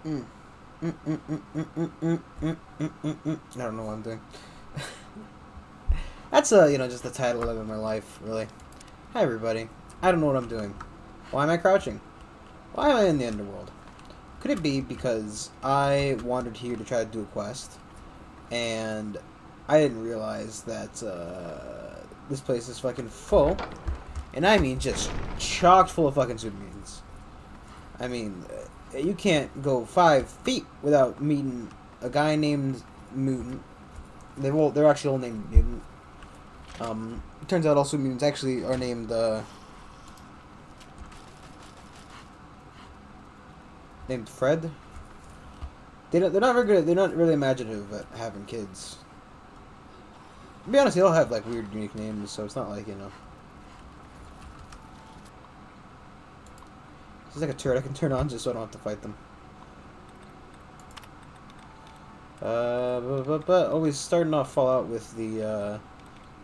Mm. Mm, mm, mm, mm, mm, mm, mm, mm, mm, mm. I don't know what I'm doing. That's just the title of my life, really. Hi everybody. I don't know what I'm doing. Why am I crouching? Why am I in the underworld? Could it be because I wandered here to try to do a quest, and I didn't realize that this place is fucking full, and I mean just chocked full of fucking super mutants. I mean, you can't go 5 feet without meeting a guy named Mutant. They're actually all named Mutant. It turns out also mutants actually are named Fred. They're not very good. They're not really imaginative at having kids. To be honest, they all have like weird, unique names, so it's not like It's like a turret I can turn on just so I don't have to fight them. But always starting off Fallout with the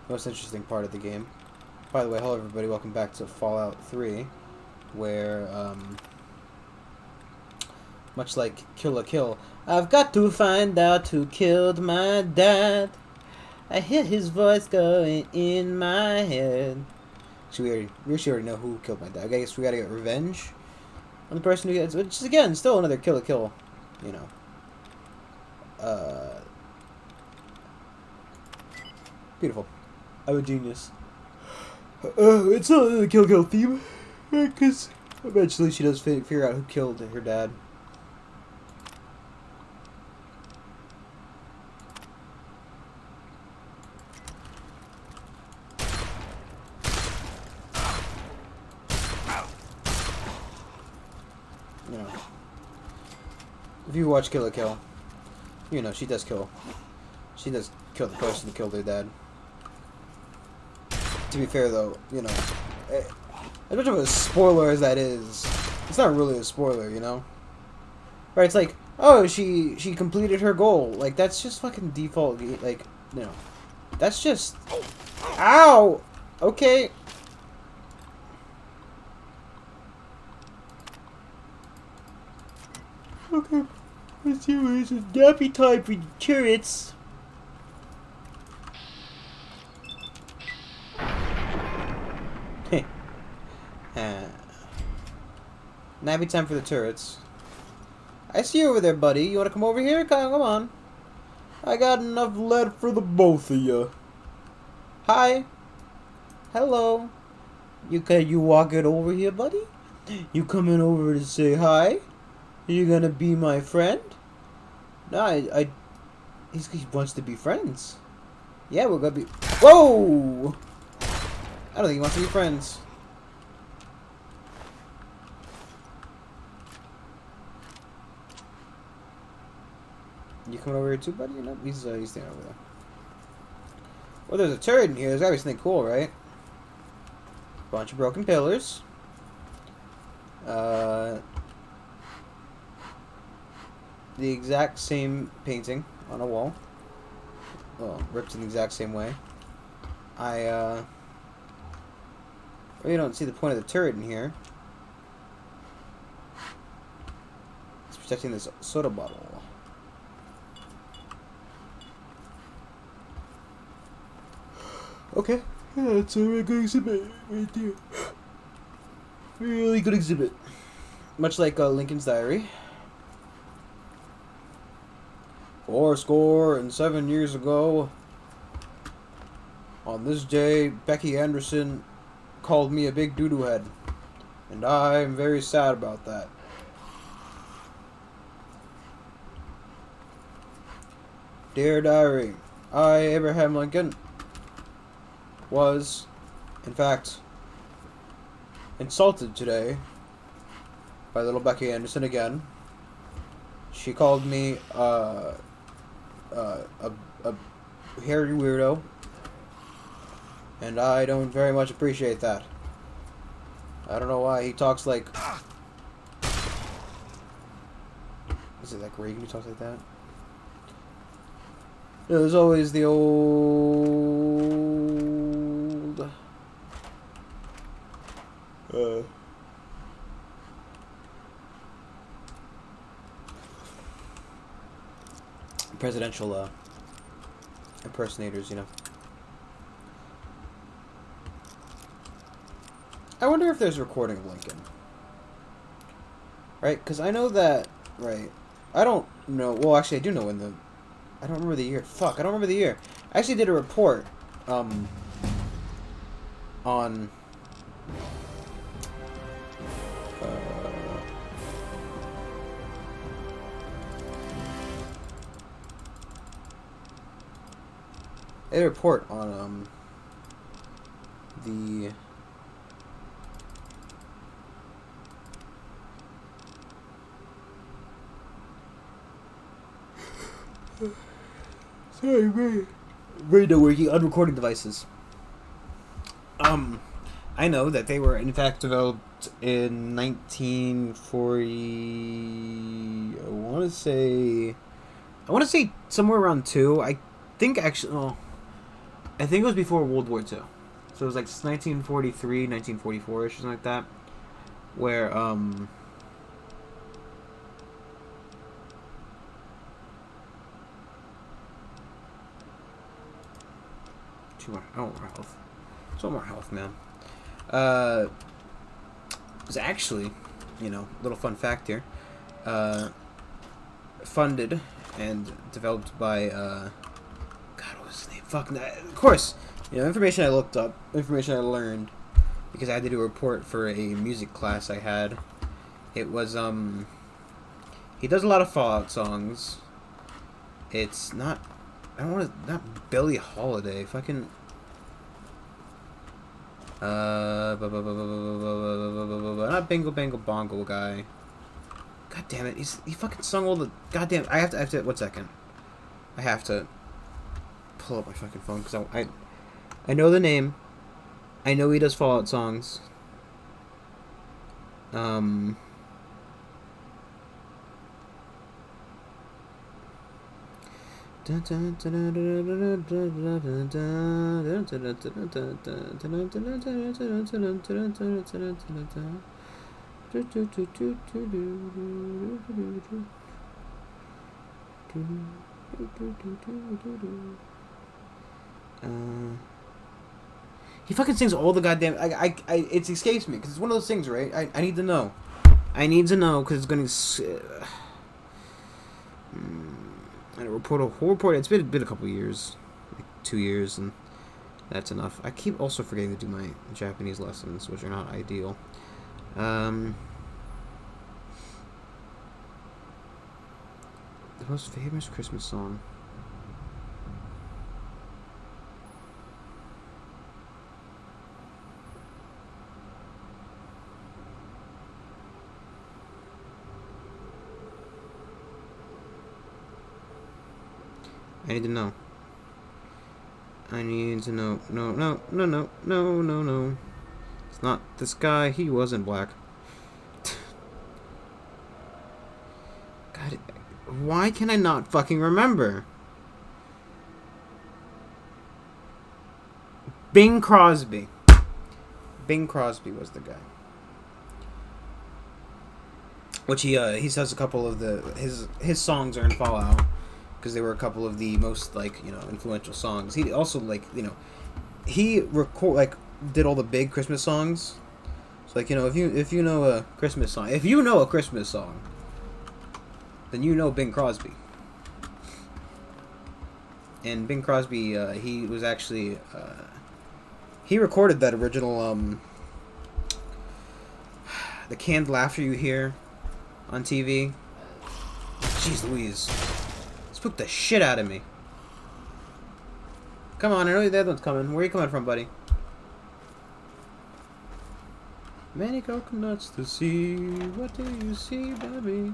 most interesting part of the game. By the way, hello everybody, welcome back to Fallout 3, where, much like Kill la Kill, I've got to find out who killed my dad. I hear his voice going in my head. So we actually already know who killed my dad. I guess we gotta get revenge on the person who gets, which is again still another Kill la Kill, you know. Uh, Beautiful. I'm a genius. It's not the Kill Kill theme, because eventually she does figure out who killed her dad. You know, if you watch Kill la Kill, you know she does kill. She does kill the person who killed her dad. To be fair, though, as much of a spoiler as that is, it's not really a spoiler, you know? Right? It's like, oh, she completed her goal. Like, that's just fucking default. Like, that's just. Ow. Okay. Okay. Let's see what it's a nappy time for the turrets. Nappy time for the turrets. I see you over there, buddy. You want to come over here? Come on. I got enough lead for the both of you. Hi. Hello. You walking over here, buddy? You coming over to say hi? You gonna be my friend? No, he wants to be friends. Yeah, we're gonna be. Whoa! I don't think he wants to be friends. You coming over here too, buddy? No, he's staying over there. Well, there's a turret in here. There's gotta be something cool, right? Bunch of broken pillars. The exact same painting on a wall. Well, ripped in the exact same way. I really don't see the point of the turret in here. It's protecting this soda bottle. Okay. Yeah, that's a really good exhibit right there. Really good exhibit. Much like Lincoln's Diary. 407 years ago, on this day, Becky Anderson called me a big doo-doo head. And I'm very sad about that. Dear Diary, I, Abraham Lincoln, was, in fact, insulted today by little Becky Anderson again. She called me a hairy weirdo, and I don't very much appreciate that. I don't know why he talks like. Is it like Reagan who talks like that? No, there's always the old. presidential impersonators, you know. I wonder if there's a recording of Lincoln. Right? Because I know that... Right. I don't know... Well, actually, I do know when the... I don't remember the year. Fuck, I don't remember the year. I actually did a report, on... I did a report on, the... Sorry, radio working on recording devices. I know that they were in fact developed in 1940. I want to say somewhere around 2. I think actually, oh, I think it was before World War II. So it was like 1943, 1944ish, or something like that, where 2 more. I want more health. So more health, man. It was actually, you know, little fun fact here. Funded and developed by God, what was his name? Fuck, of course. You know, information I looked up, information I learned, because I had to do a report for a music class I had. It was he does a lot of Fallout songs. It's not, I don't want to, not Billie Holiday. Fucking. Not Bingo Bango Bongo guy. God damn it! He fucking sung all the goddamn. I have to. 1 second. I have to pull up my fucking phone because I know the name. I know he does Fallout songs. He fucking sings all the goddamn. It escapes me because it's one of those things, right? I need to know. I need to know because it's gonna. And a whole report. It's been a couple years, like 2 years, and that's enough. I keep also forgetting to do my Japanese lessons, which are not ideal. The most famous Christmas song. I need to know. I need to know. No. It's not this guy. He wasn't black. God, why can I not fucking remember? Bing Crosby. Bing Crosby was the guy. Which he says a couple of his songs are in Fallout. Because they were a couple of the most, like, you know, influential songs. He also, like, you know, he did all the big Christmas songs. So, like, you know, if you know a Christmas song, then you know Bing Crosby. And Bing Crosby, he was actually he recorded that original the canned laughter you hear on TV. Jeez Louise. Spooked the shit out of me. Come on, I know the other one's coming. Where are you coming from, buddy? Many coconuts to see. What do you see, baby?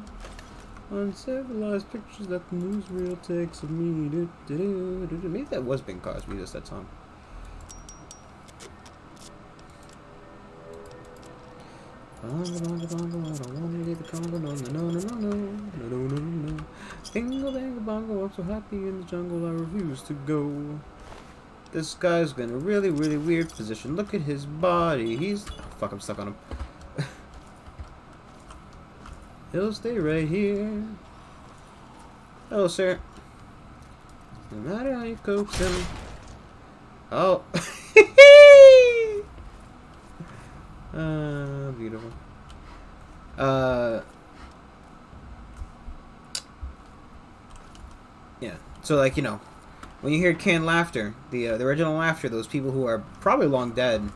Uncivilized pictures that the newsreel takes of me. Maybe that was Bing Crosby, just that song. Bongo, bongo, bongo, I don't want to get the Congo, no. Bingo, bango, bongo, I'm so happy in the jungle, I refuse to go. This guy's in a really, really weird position. Look at his body. He's... Oh, fuck, I'm stuck on him. He'll stay right here. Hello, sir. No matter how you coax him. Oh. Beautiful. Yeah. So, like, you know, when you hear canned laughter, the original laughter, those people who are probably long dead,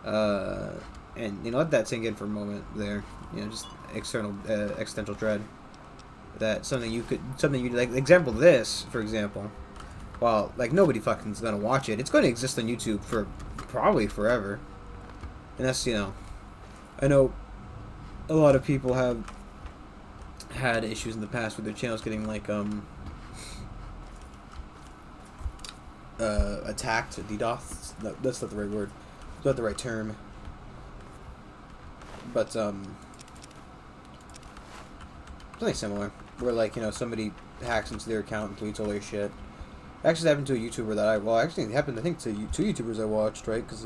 and, you know, let that sink in for a moment there. You know, just existential dread. That something you like, example this, for example. Well, like, nobody fucking's gonna watch it. It's gonna exist on YouTube for probably forever. And that's, you know, I know a lot of people have had issues in the past with their channels getting, like, attacked, DDoS. No, that's not the right word. It's not the right term. But, something similar. Where, like, you know, somebody hacks into their account and tweets all their shit. Actually, happened to a YouTuber that actually, it happened, I think, to two YouTubers I watched, right? Because,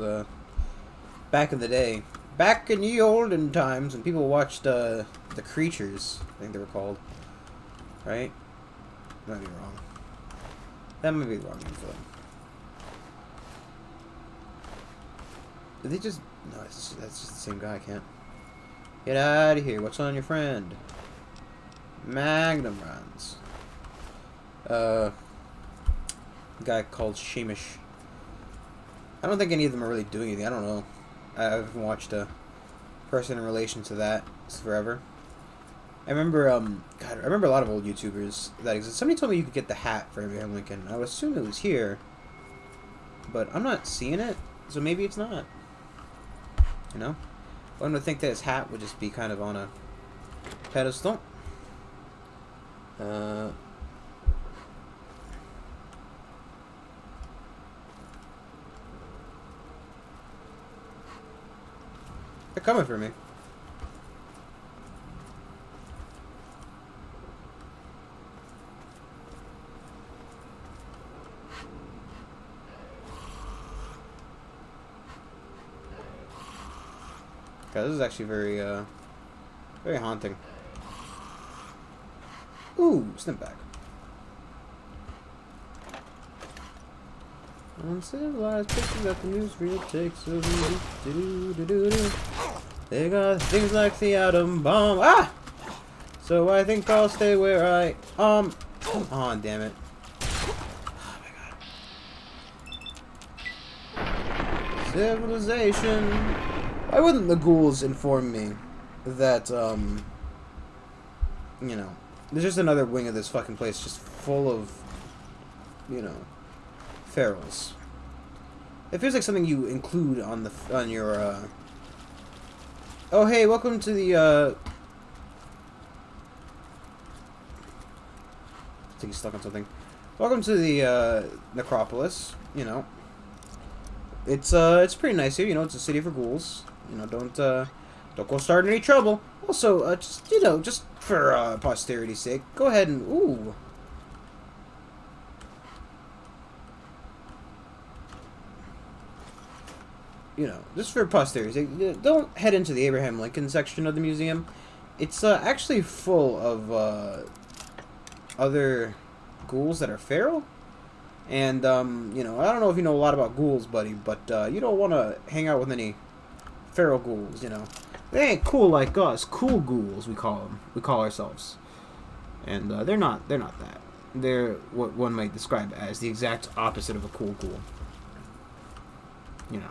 back in the day, back in the olden times, when people watched, The Creatures, I think they were called. Right? Might be wrong. That might be the wrong info. Did they just... No, that's just the same guy, I can't. Get out of here. What's on your friend? Magnum runs. A guy called Sheemish. I don't think any of them are really doing anything. I don't know. I haven't watched a person in relation to that forever. I remember, God, I remember a lot of old YouTubers that exist. Somebody told me you could get the hat for Abraham Lincoln. I would assume it was here, but I'm not seeing it, so maybe it's not. You know? One would think that his hat would just be kind of on a pedestal. They're coming for me. Okay, this is actually very, very haunting. Ooh, snip back. Uncivilized pictures that the newsreel takes over. They got things like the atom bomb. Ah! So I think I'll stay where I come on, damn it. Oh my god. Civilization. Why wouldn't the ghouls inform me that you know, there's just another wing of this fucking place just full of, you know, ferals. It feels like something you include on your oh hey, welcome to the I think he's stuck on something. Welcome to the necropolis, you know. It's pretty nice here, you know, it's a city for ghouls. You know, don't go start any trouble. Also, just, you know, just for posterity's sake, go ahead and ooh. You know, just for posterity's sake, don't head into the Abraham Lincoln section of the museum. It's actually full of other ghouls that are feral. And you know, I don't know if you know a lot about ghouls, buddy, but you don't want to hang out with any feral ghouls, you know. They ain't cool like us. Cool ghouls, we call them. We call ourselves. And they're not that. They're what one might describe as the exact opposite of a cool ghoul. You know.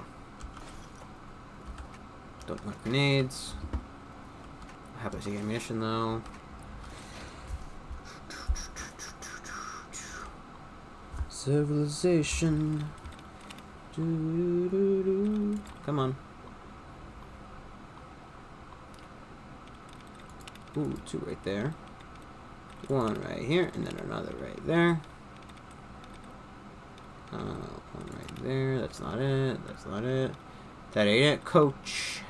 Don't like grenades. How about taking ammunition though? Civilization. Come on. Ooh, two right there. One right here, and then another right there. One right there. That's not it. That's not it. That ain't it, coach.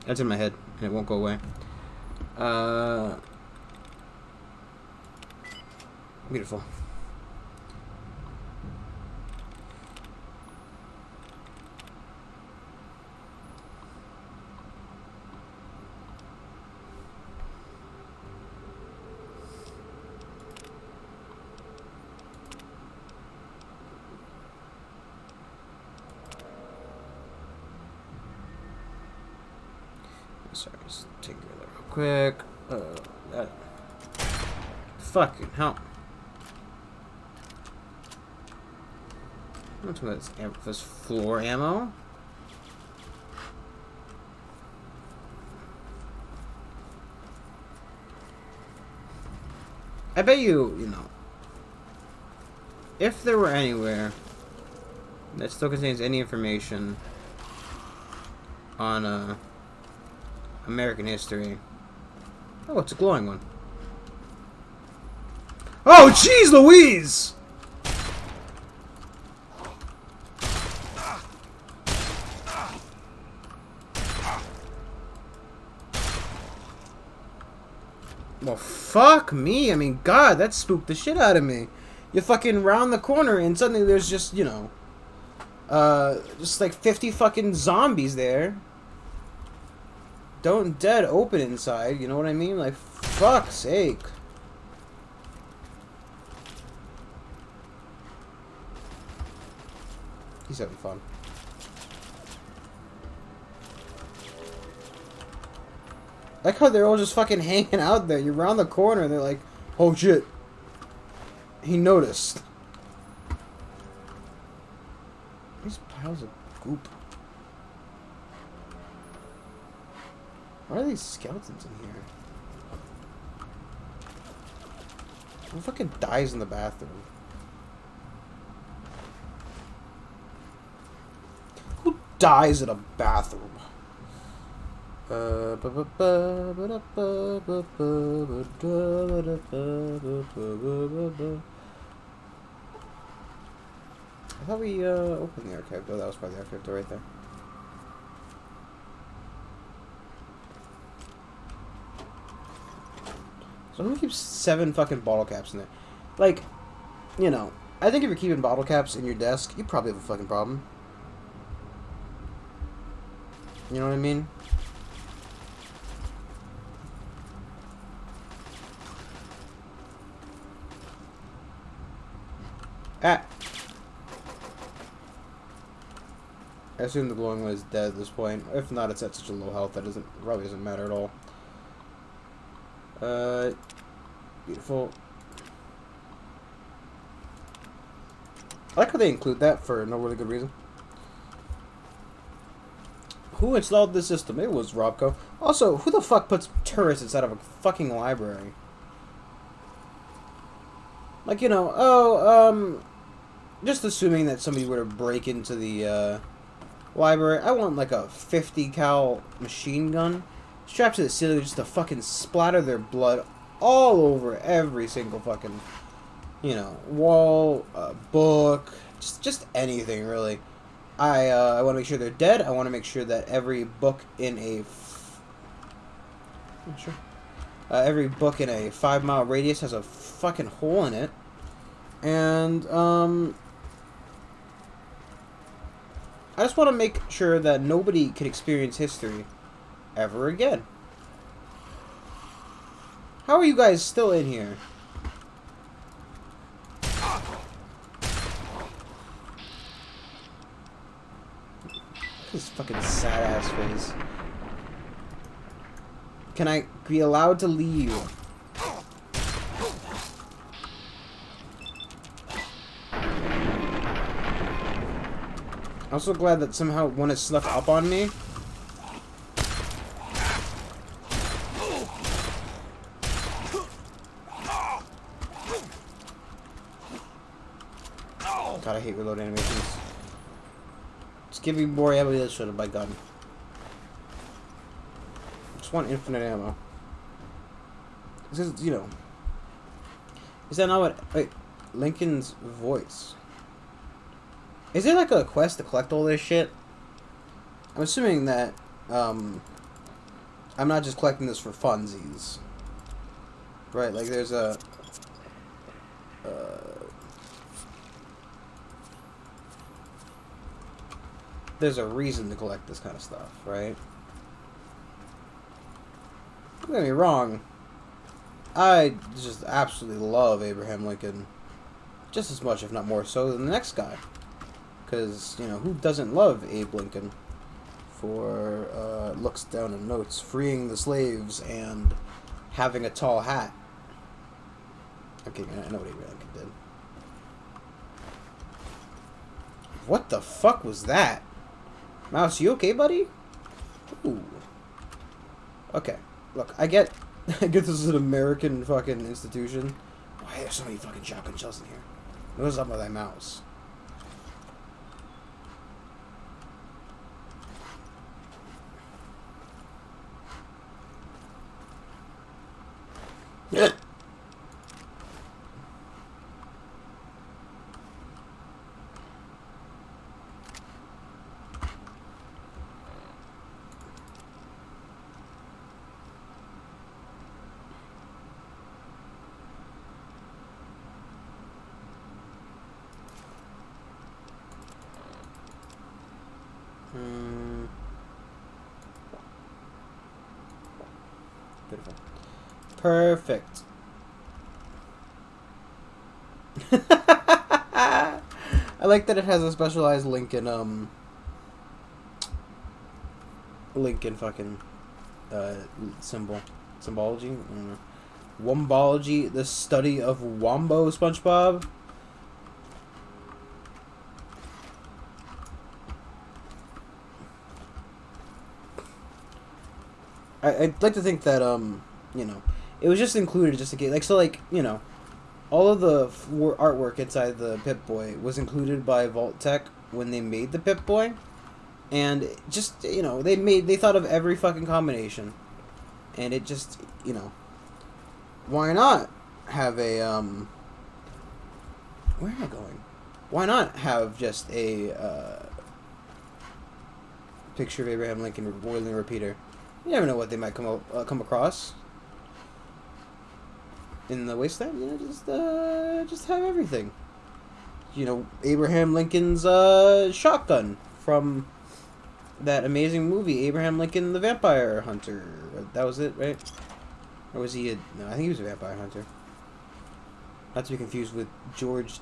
That's in my head, and it won't go away. Beautiful. Sorry, just take care of that real quick. That fucking hell. What's this floor ammo? I bet you know, if there were anywhere that still contains any information on American history. Oh, it's a glowing one. Oh, jeez Louise! Well, fuck me. I mean, God, that spooked the shit out of me. You fucking round the corner and suddenly there's just, you know, just like 50 fucking zombies there. Don't dead open inside, you know what I mean? Like, fuck's sake. He's having fun. I like how they're all just fucking hanging out there. You're around the corner and they're like, oh shit. He noticed. These piles of goop. Why are these skeletons in here? Who fucking dies in the bathroom? Who dies in a bathroom? I thought we opened the archive door. That was probably the archive door right there. So who keeps 7 fucking bottle caps in there? Like, you know, I think if you're keeping bottle caps in your desk, you probably have a fucking problem. You know what I mean? Ah! I assume the glowing one is dead at this point. If not, it's at such a low health that probably doesn't matter at all. Beautiful. I like how they include that for no really good reason. Who installed this system? It was Robco. Also, who the fuck puts turrets inside of a fucking library? Like, you know, just assuming that somebody were to break into the, library. I want, like, a 50 cal machine gun strapped to the ceiling just to fucking splatter their blood all over every single fucking, you know, wall, book, just anything, really. I want to make sure they're dead. I want to make sure that every book in a... Sure. Every book in a 5-mile radius has a fucking hole in it. And, I just want to make sure that nobody can experience history ever again. How are you guys still in here? This fucking sad ass face. Can I be allowed to leave? I'm so glad that somehow one has snuck up on me. God, I hate reload animations. Just give me more ammunition by gun. Just want infinite ammo. This is, you know. Is that not what... Wait. Lincoln's voice. Is there like a quest to collect all this shit? I'm assuming that, I'm not just collecting this for funsies. Right, like there's a... there's a reason to collect this kind of stuff, right? Don't get me wrong. I just absolutely love Abraham Lincoln. Just as much, if not more so, than the next guy. Because, you know, who doesn't love Abe Lincoln? for looks down and notes, freeing the slaves and having a tall hat. Okay, I know what Abraham Lincoln did. What the fuck was that? Mouse, you okay, buddy? Ooh. Okay, look, I get this is an American fucking institution. Why are there so many fucking shotgun shells in here? What's up with that mouse? Yeah. Beautiful. Perfect. I like that it has a specialized Lincoln Lincoln fucking symbology. I don't know. Wombology, the study of Wombo SpongeBob. I'd like to think that you know, it was just included just in case, like, so, like, you know, all of the artwork inside the Pip-Boy was included by Vault-Tec when they made the Pip-Boy, and just, you know, they thought of every fucking combination, and it just, you know, why not have a where am I going? Why not have just a picture of Abraham Lincoln boiling a repeater? You never know what they might come across in the wasteland. You know, just have everything. You know, Abraham Lincoln's shotgun from that amazing movie, Abraham Lincoln the Vampire Hunter. That was it, right? Or was he no, I think he was a vampire hunter. Not to be confused with George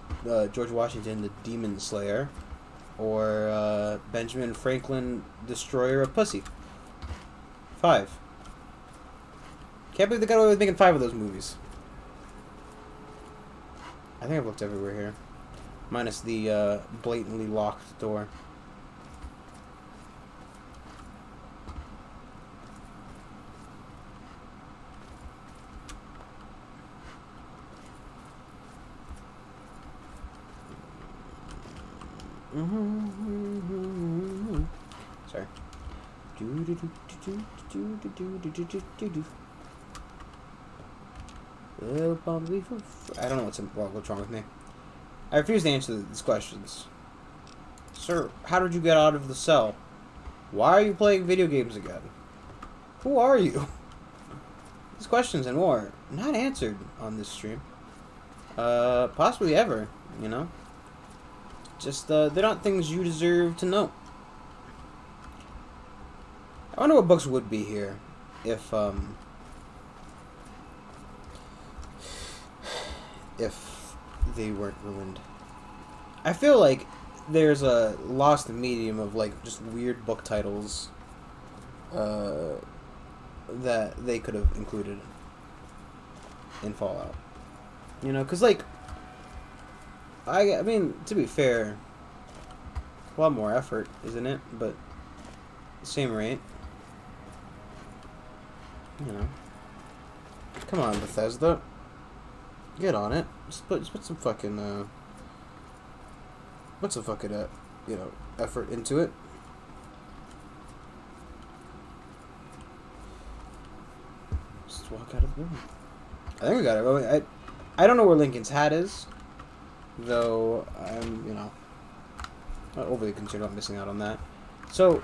Washington, the Demon Slayer, or Benjamin Franklin, Destroyer of Pussy. 5. Can't believe they got away with making 5 of those movies. I think I've looked everywhere here. Minus the blatantly locked door. Sorry. I don't know what's wrong with me. I refuse to answer these questions. Sir, how did you get out of the cell? Why are you playing video games again? Who are you? These questions and more not answered on this stream. Possibly ever, you know? Just, they're not things you deserve to know. I wonder what books would be here if they weren't ruined. I feel like there's a lost medium of, like, just weird book titles that they could have included in Fallout. You know, because, like, I mean, to be fair, a lot more effort, isn't it? But same rate. You know. Come on, Bethesda. Get on it. Just put some fucking, put some fucking, you know, effort into it. Just walk out of the room. I think we got it. I don't know where Lincoln's hat is, though I'm, you know, not overly concerned about missing out on that. So,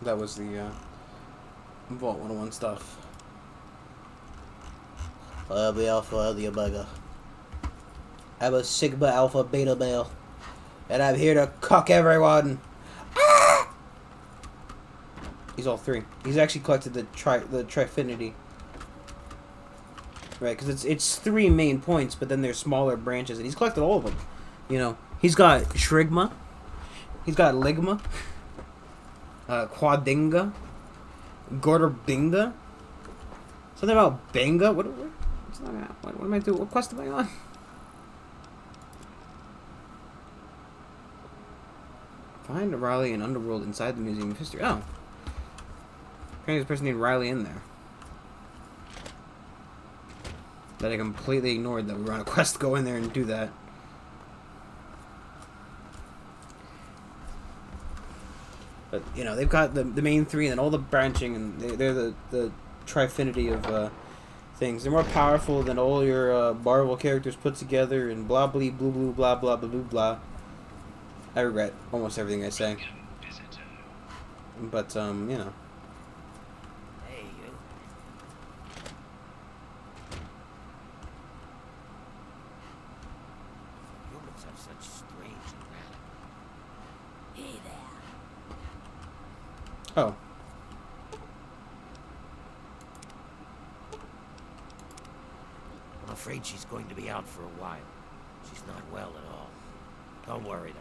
that was the Vault 101 stuff. The Alpha, the Omega. I'm a Sigma Alpha Beta male. And I'm here to cuck everyone. He's all three. He's actually collected the Trifinity. Right, because it's three main points, but then there's smaller branches, and he's collected all of them. You know, he's got Shrigma, he's got Ligma, Quadinga, Gorderbinga, something about Benga. What am I doing? What quest am I on? Find Riley and Underworld inside the Museum of History. Oh. Apparently there's a person named Riley in there. That I completely ignored that we were on a quest to go in there and do that. But, you know, they've got the main three and then all the branching, and they're the Trifinity of things. They're more powerful than all your Marvel characters put together and blah blah blue blue blah blah blah blah blah. I regret almost everything I say. But, you know. Hey, you. Humans have such strange anatomy. Hey there. Oh. I'm afraid she's going to be out for a while. She's not well at all. Don't worry, though.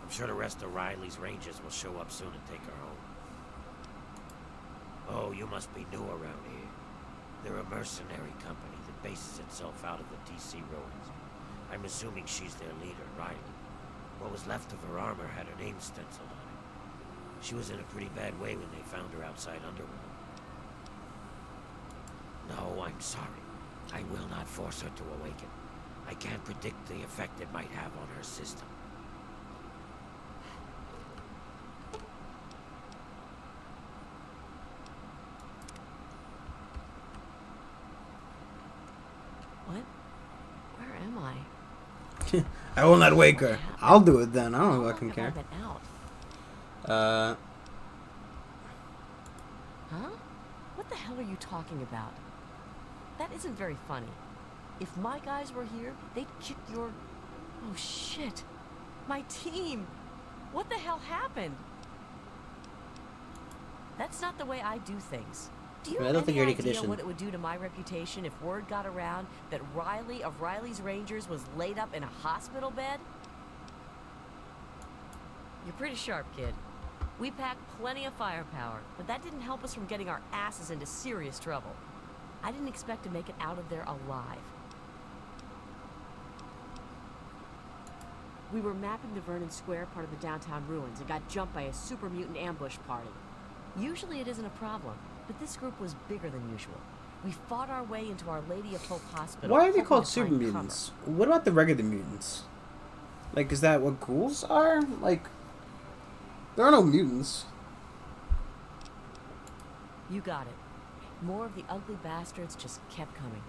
I'm sure the rest of Riley's Rangers will show up soon and take her home. Oh, you must be new around here. They're a mercenary company that bases itself out of the DC ruins. I'm assuming she's their leader, Riley. What was left of her armor had her name stenciled on it. She was in a pretty bad way when they found her outside Underworld. No, I'm sorry. I will not force her to awaken. I can't predict the effect it might have on her system. What? Where am I? I will not wake her. I'll do it then. I don't fucking care. Been out? Huh? What the hell are you talking about? That isn't very funny. If my guys were here, they'd kick your... Oh shit. My team. What the hell happened? That's not the way I do things. Do you I have don't think any you're idea conditioned. what it would do to my reputation if word got around that Riley of Riley's Rangers was laid up in a hospital bed? You're pretty sharp, kid. We packed plenty of firepower, but that didn't help us from getting our asses into serious trouble. I didn't expect to make it out of there alive. We were mapping the Vernon Square part of the downtown ruins and got jumped by a super mutant ambush party. Usually it isn't a problem, but this group was bigger than usual. We fought our way into Our Lady of Hope Hospital. Why are they hoping called to super find mutants? What about the regular mutants? Like, is that what ghouls are? Like, there are no mutants. cover. You got it. More of the ugly bastards just kept coming.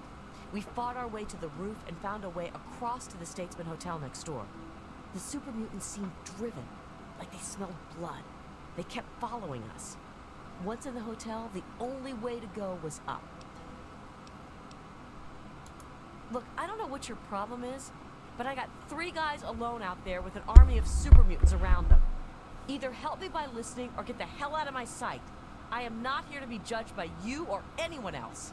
We fought our way to the roof and found a way across to the Statesman Hotel next door. The super mutants seemed driven, like they smelled blood. They kept following us. Once in the hotel, the only way to go was up. Look, I don't know what your problem is, but I got 3 guys alone out there with an army of super mutants around them. Either help me by listening or get the hell out of my sight. I am not here to be judged by you or anyone else.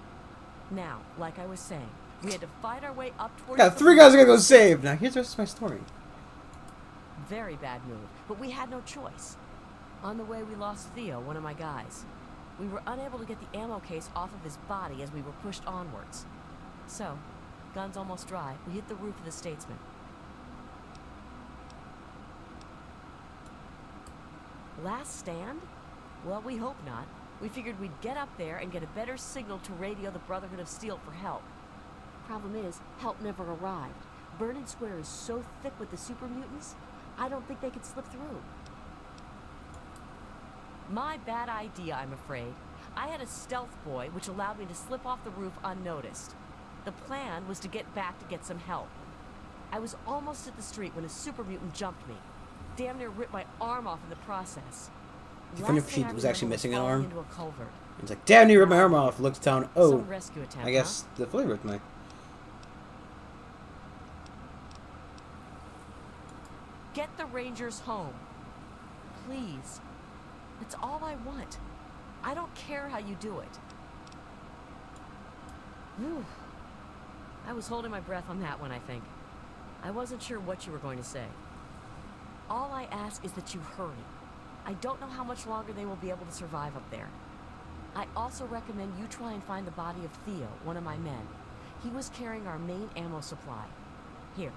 Now, like I was saying, we had to fight our way up towards... Yeah, 3 guys are gonna go save. Now, here's the rest of my story. Very bad move, but we had no choice. On the way, we lost Theo, one of my guys. We were unable to get the ammo case off of his body as we were pushed onwards. So, guns almost dry, we hit the roof of the Statesman. Last stand? Well, we hope not. We figured we'd get up there and get a better signal to radio the Brotherhood of Steel for help. Problem is, help never arrived. Vernon Square is so thick with the super mutants, I don't think they could slip through. My bad idea, I'm afraid. I had a stealth boy, which allowed me to slip off the roof unnoticed. The plan was to get back to get some help. I was almost at the street when a super mutant jumped me. Damn near ripped my arm off in the process. It's funny if she was actually missing an arm. Into a culvert. It's like, damn, you ripped my arm off. Looks down. Oh, Some rescue attempt, I guess the fully ripped my. Get the Rangers home. Please. That's all I want. I don't care how you do it. Whew. I was holding my breath on that one, I think. I wasn't sure what you were going to say. All I ask is that you hurry. I don't know how much longer they will be able to survive up there. I also recommend you try and find the body of Theo, one of my men. He was carrying our main ammo supply. Here,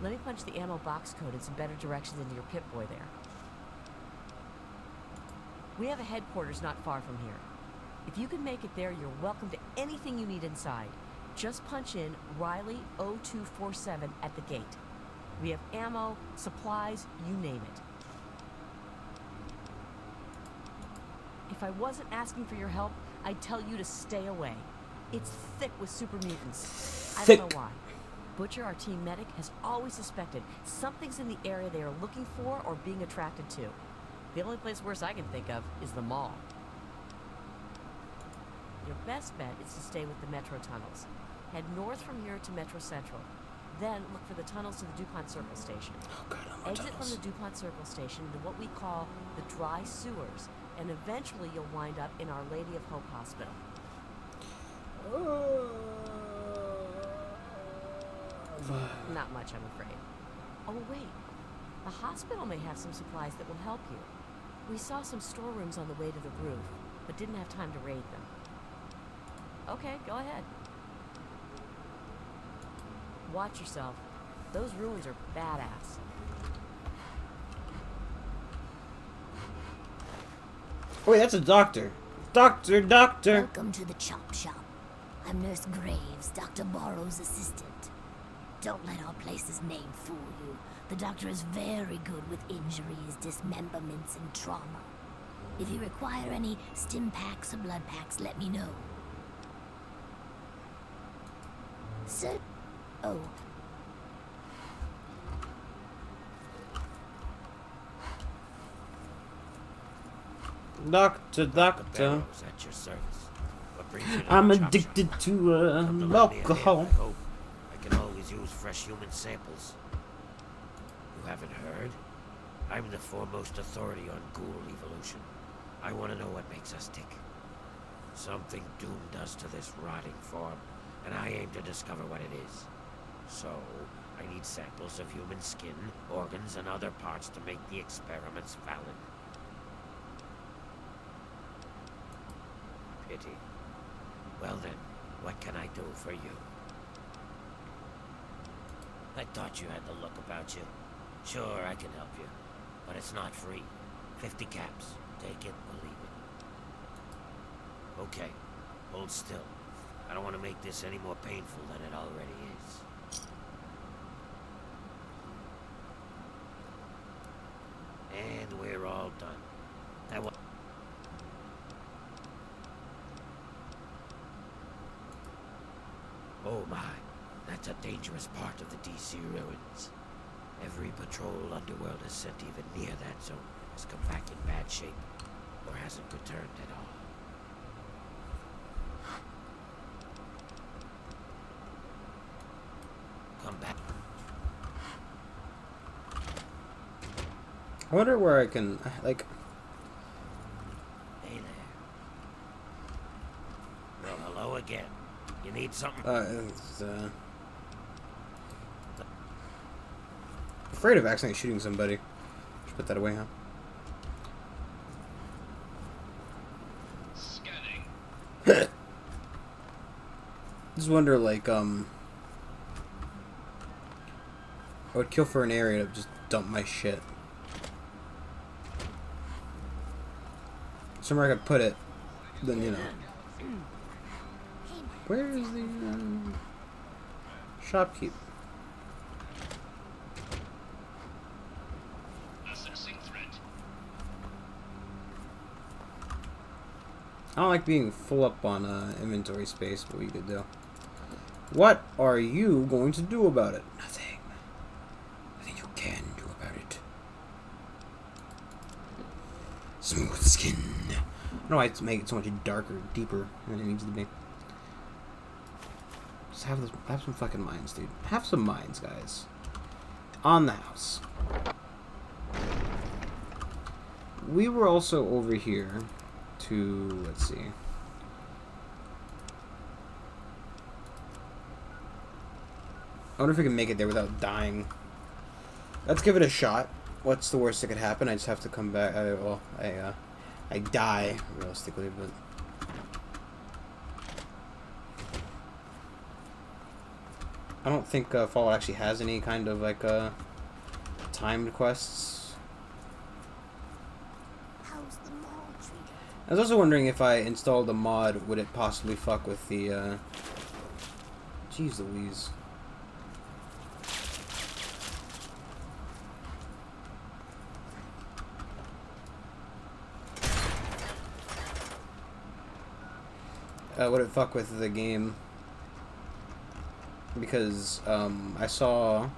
let me punch the ammo box code and some better directions into your Pip-Boy there. We have a headquarters not far from here. If you can make it there, you're welcome to anything you need inside. Just punch in Riley 0247 at the gate. We have ammo, supplies, you name it. If I wasn't asking for your help, I'd tell you to stay away. It's thick with super mutants. I don't know why. Butcher, our team medic, has always suspected something's in the area they are looking for or being attracted to. The only place worse I can think of is the mall. Your best bet is to stay with the metro tunnels. Head north from here to Metro Central. Then look for the tunnels to the DuPont Circle Station. Oh god, Exit from the DuPont Circle Station into what we call the dry sewers, and eventually you'll wind up in Our Lady of Hope Hospital. Not much, I'm afraid. Oh, wait. The hospital may have some supplies that will help you. We saw some storerooms on the way to the roof, but didn't have time to raid them. Okay, go ahead. Watch yourself. Those ruins are badass. Oh, wait, that's a doctor. Doctor! Welcome to the chop shop. I'm Nurse Graves, Dr. Borrow's assistant. Don't let our place's name fool you. The doctor is very good with injuries, dismemberments, and trauma. If you require any stim packs or blood packs, let me know. Sir? Oh. Doctor. Barrows at your service. What brings you to I'm the chop addicted shop? to Come to lend me a hand, alcohol. I hope. I can always use fresh human samples. You haven't heard? I'm the foremost authority on ghoul evolution. I want to know what makes us tick. Something Doom does to this rotting form, and I aim to discover what it is. So, I need samples of human skin, organs, and other parts to make the experiments valid. Pity. Well then, what can I do for you? I thought you had the look about you. Sure, I can help you. But it's not free. 50 caps. Take it or leave it. Okay. Hold still. I don't want to make this any more painful than it already is. And we're all done. That was... Oh my. That's a dangerous part of the DC ruins. Every patrol Underworld has sent even near that zone has come back in bad shape, or hasn't returned at all. Come back. I wonder where I can, like... Hey there. Well, hello again. You need something? Afraid of accidentally shooting somebody. Should put that away, huh? Scanning. Just wonder, like, I would kill for an area to just dump my shit. Somewhere I could put it, then, you know. Where is the, shopkeep? Assessing threat. I don't like being full up on inventory space, but we could do. What are you going to do about it? Nothing. Nothing you can do about it. Smooth skin. I don't know why it's make it so much darker, deeper than it needs to be. Just have some fucking minds, dude. Have some minds, guys. On the house. we were also over here to, let's see. I wonder if we can make it there without dying. Let's give it a shot. What's the worst that could happen? I just have to come back. I die, realistically, but... I don't think Fallout actually has any kind of, like, timed quests. How's the mall treated? I was also wondering if I installed a mod, would it possibly fuck with the, Jeez Louise. Would it fuck with the game? Because I saw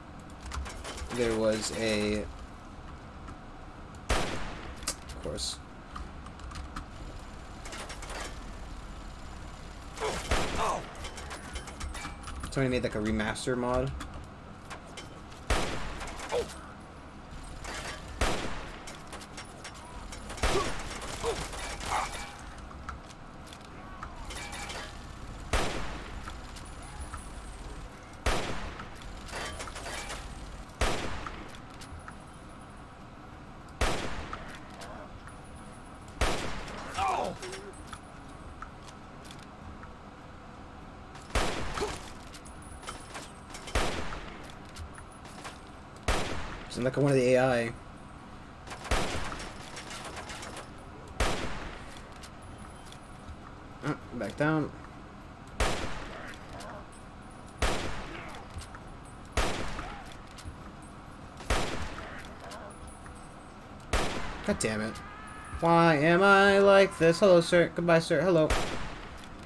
there was a, of course, somebody made like a remaster mod. Sound like one of the AI. Back down. God damn it. Why am I like this? Hello, sir. Goodbye, sir. Hello.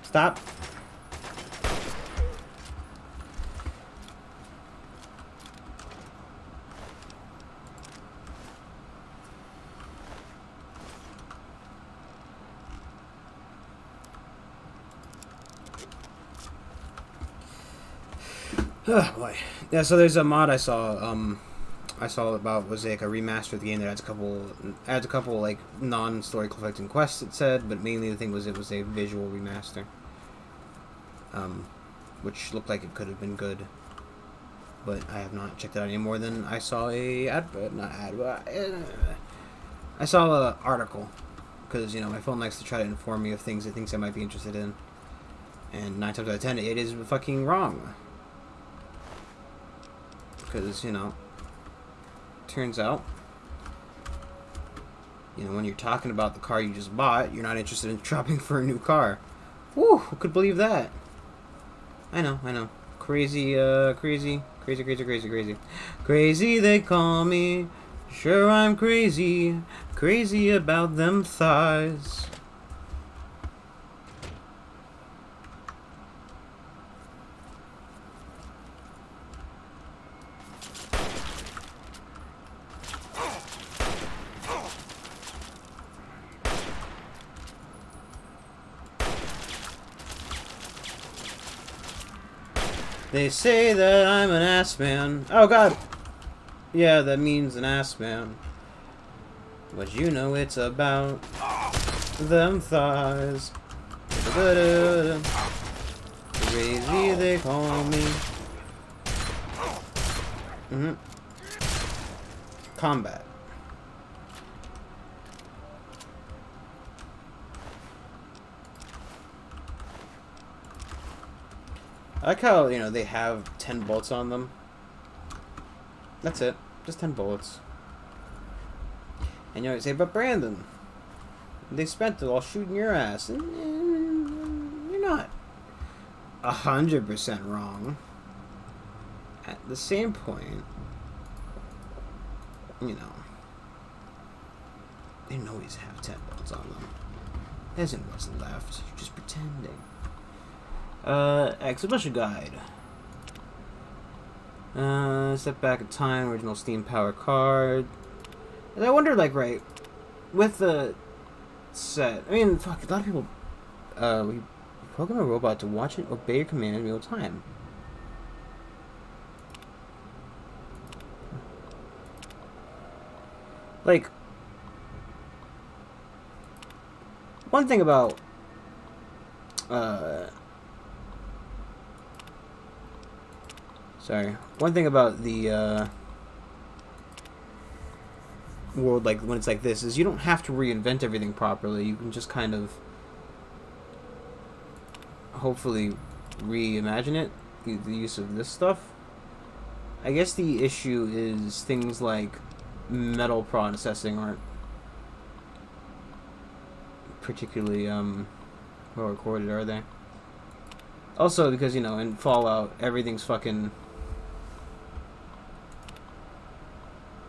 Stop. Oh boy. Yeah, so there's a mod I saw about, was like a remaster of the game that adds a couple like non-story conflicting quests, it said, but mainly the thing was it was a visual remaster. Which looked like it could have been good. But I have not checked it out any more than I saw a I saw an article, because, you know, my phone likes to try to inform me of things it thinks I might be interested in. And 9 times out of 10, it is fucking wrong. Because, you know, turns out, you know, when you're talking about the car you just bought, you're not interested in shopping for a new car. Woo! Who could believe that? I know. Crazy, crazy. Crazy, they call me. Sure, I'm crazy. Crazy about them thighs. They say that I'm an ass man. Oh god! Yeah, that means an ass man. But you know it's about them thighs. Crazy they call me. Combat. I like how, you know, they have 10 bullets on them. That's it. Just 10 bullets. And you know, say, but Brandon, they spent it all shooting your ass. And you're not 100% wrong. At the same point, you know, they don't always have 10 bullets on them. There isn't what's left. You're just pretending. Exhibition guide. Step back in time, original Steam Power card. And I wonder, like, right, with the set, I mean, fuck, a lot of people, we program a robot to watch and obey your command in real time. Like, one thing about one thing about the world, like when it's like this, is you don't have to reinvent everything properly. You can just kind of hopefully reimagine it, the use of this stuff. I guess the issue is things like metal processing aren't particularly well recorded, are they? Also, because, you know, in Fallout, everything's fucking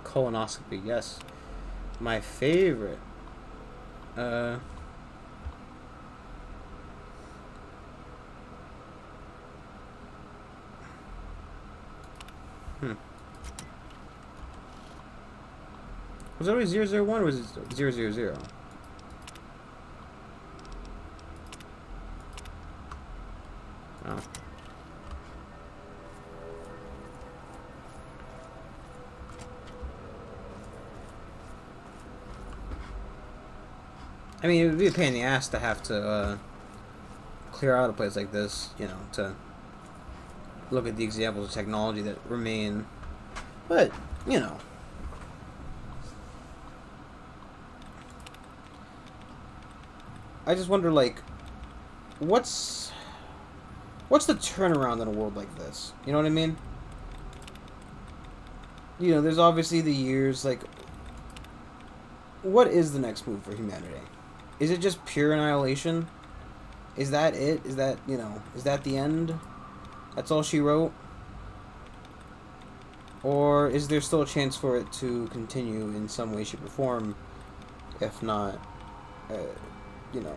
colonoscopy. Yes, my favorite. Was it always 001 or was it 000? Oh. I mean, it would be a pain in the ass to have to clear out a place like this, you know, to look at the examples of technology that remain. But, you know. I just wonder, like, what's the turnaround in a world like this? You know what I mean? You know, there's obviously the years, like, what is the next move for humanity? Is it just pure annihilation? Is that it? Is that, you know, is that the end? That's all she wrote? Or is there still a chance for it to continue in some way, shape, or form, if not, you know,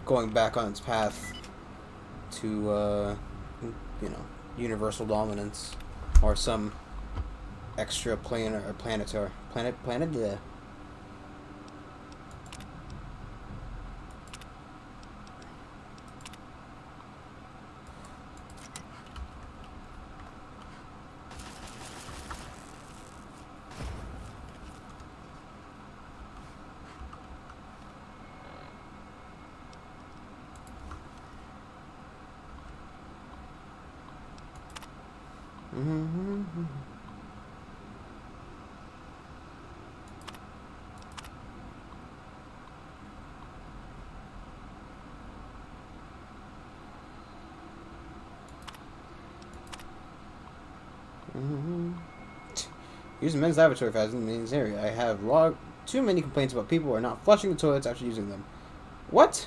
going back on its path to, you know, universal dominance, or some extra planetary planet. Yeah. Using men's lavatory faucets in this area. I have logged too many complaints about people who are not flushing the toilets after using them. What?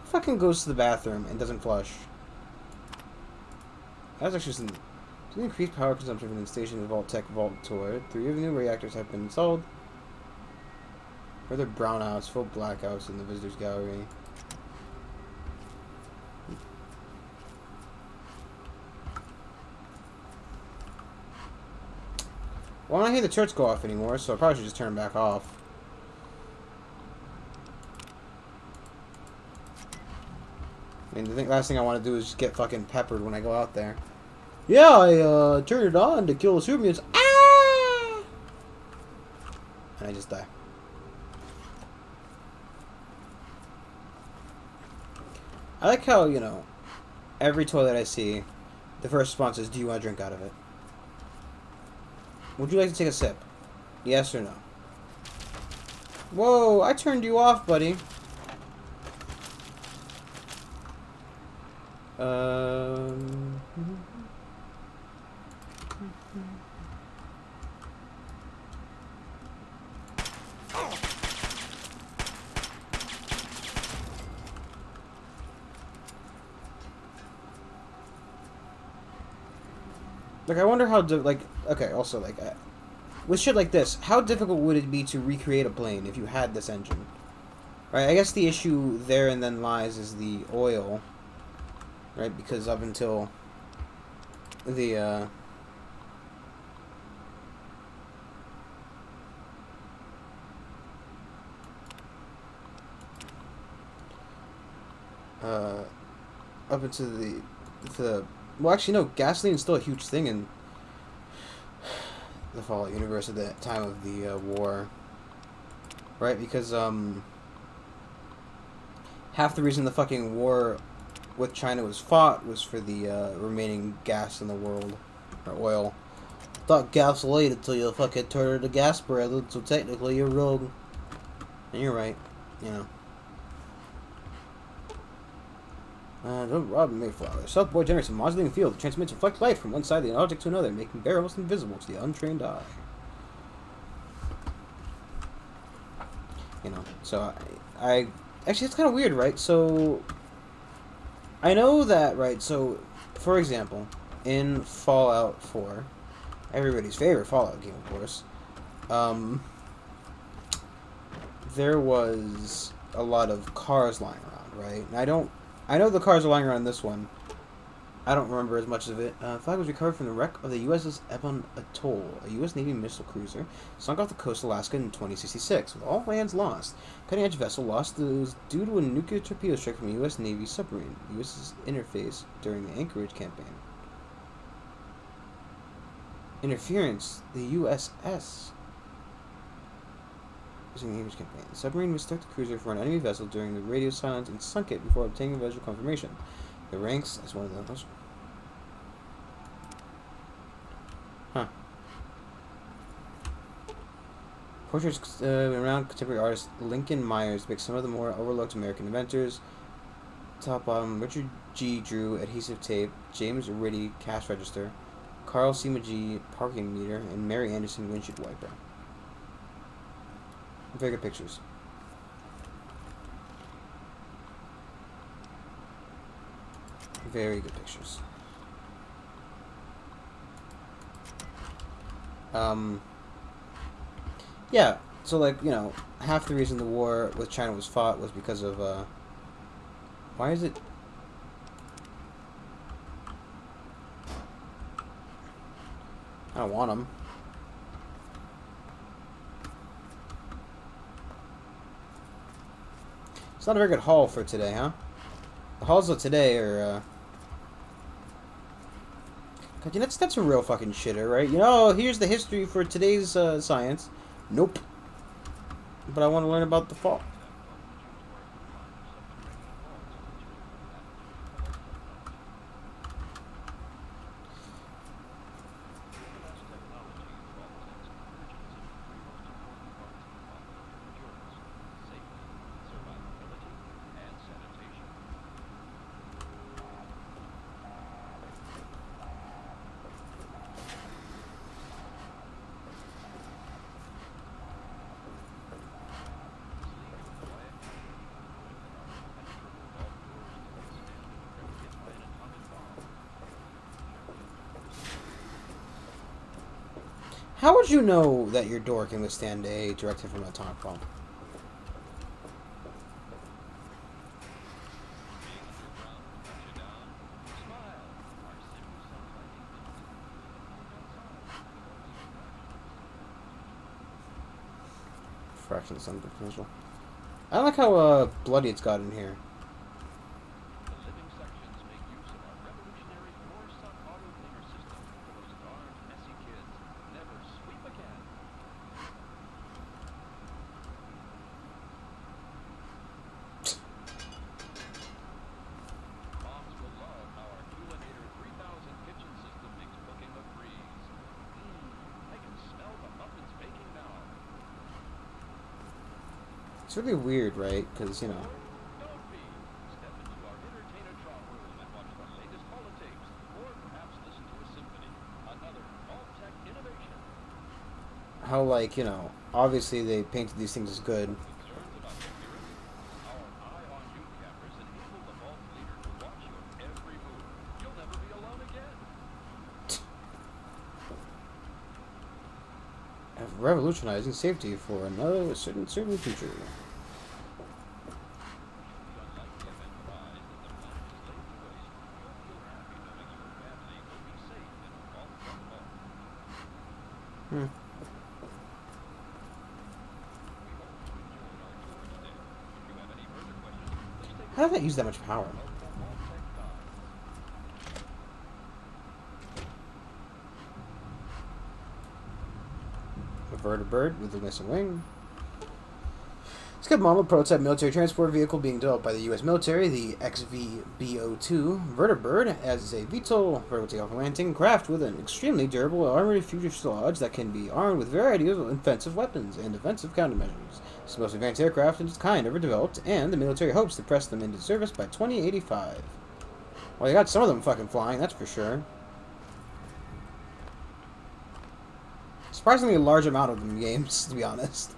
Fucking goes to the bathroom and doesn't flush. That's actually some. To increase power consumption from the station of Vault-Tec Vault Tour, 3 of the new reactors have been installed. Further brownouts, full blackouts in the visitors gallery. Well, I don't hear the turrets go off anymore, so I probably should just turn them back off. I mean, the last thing I want to do is just get fucking peppered when I go out there. Yeah, I turned it on to kill the super mutants. Ah! And I just die. I like how, you know, every toilet I see, the first response is, do you want to drink out of it? Would you like to take a sip? Yes or no? Whoa, I turned you off, buddy. Like, I wonder how, okay, also, like, with shit like this, how difficult would it be to recreate a plane if you had this engine? Right, I guess the issue there and then lies is the oil, right, because up until the, up into the well, actually, no, gasoline is still a huge thing in the Fallout universe at the time of the war, right? Because half the reason the fucking war with China was fought was for the remaining gas in the world, or oil. Thought gasoline until you fucking turn into gas brother, so technically you're wrong. And you're right, you know. Don't rob the Mayflower. South Boy generates a modulating field that transmits reflect light from one side of the object to another, making bear almost invisible to the untrained eye. You know, so I actually, it's kind of weird, right? So I know that, right? So, for example, in Fallout 4, everybody's favorite Fallout game, of course, there was a lot of cars lying around, right? And I know the cars are lying around in this one. I don't remember as much of it. Flag was recovered from the wreck of the USS Ebon Atoll, a U.S. Navy missile cruiser, sunk off the coast of Alaska in 2066, with all hands lost. Cutting-edge vessel lost was due to a nuclear torpedo strike from a U.S. Navy submarine. U.S.'s interface during the Anchorage campaign. Interference. The USS. During the Anchorage campaign. The submarine mistook the cruiser for an enemy vessel during the radio silence and sunk it before obtaining visual confirmation. It ranks as one of those. Huh. Portraits around contemporary artist Lincoln Myers make some of the more overlooked American inventors. Top bottom, Richard G. Drew, adhesive tape, James Riddy, cash register, Carl C. McGee, parking meter, and Mary Anderson, windshield wiper. Very good pictures. Very good pictures. Yeah, so like, you know, half the reason the war with China was fought was because of, why is it? I don't want them. It's not a very good haul for today, huh? The hauls of today are, God, you know, that's a real fucking shitter, right? You know, here's the history for today's science. Nope. But I want to learn about the fall. How would you know that your door can withstand a direct hit from an atomic bomb? Fraction of some potential. I don't like how bloody it's got in here. It's really weird, right? Because, you know. How, like, you know, obviously they painted these things as good. Revolutionizing safety for another certain future. How did that use that much power? vertibird with a missing wing. Skip model prototype military transport vehicle being developed by the U.S. military, the XVBO-2 Vertibird, as a VTOL vertical takeoff and landing craft with an extremely durable armored fuselage that can be armed with a variety of offensive weapons and defensive countermeasures. It's the most advanced aircraft in its kind ever developed, and the military hopes to press them into service by 2085. Well, they got some of them fucking flying, that's for sure. Surprisingly large amount of them in games, to be honest.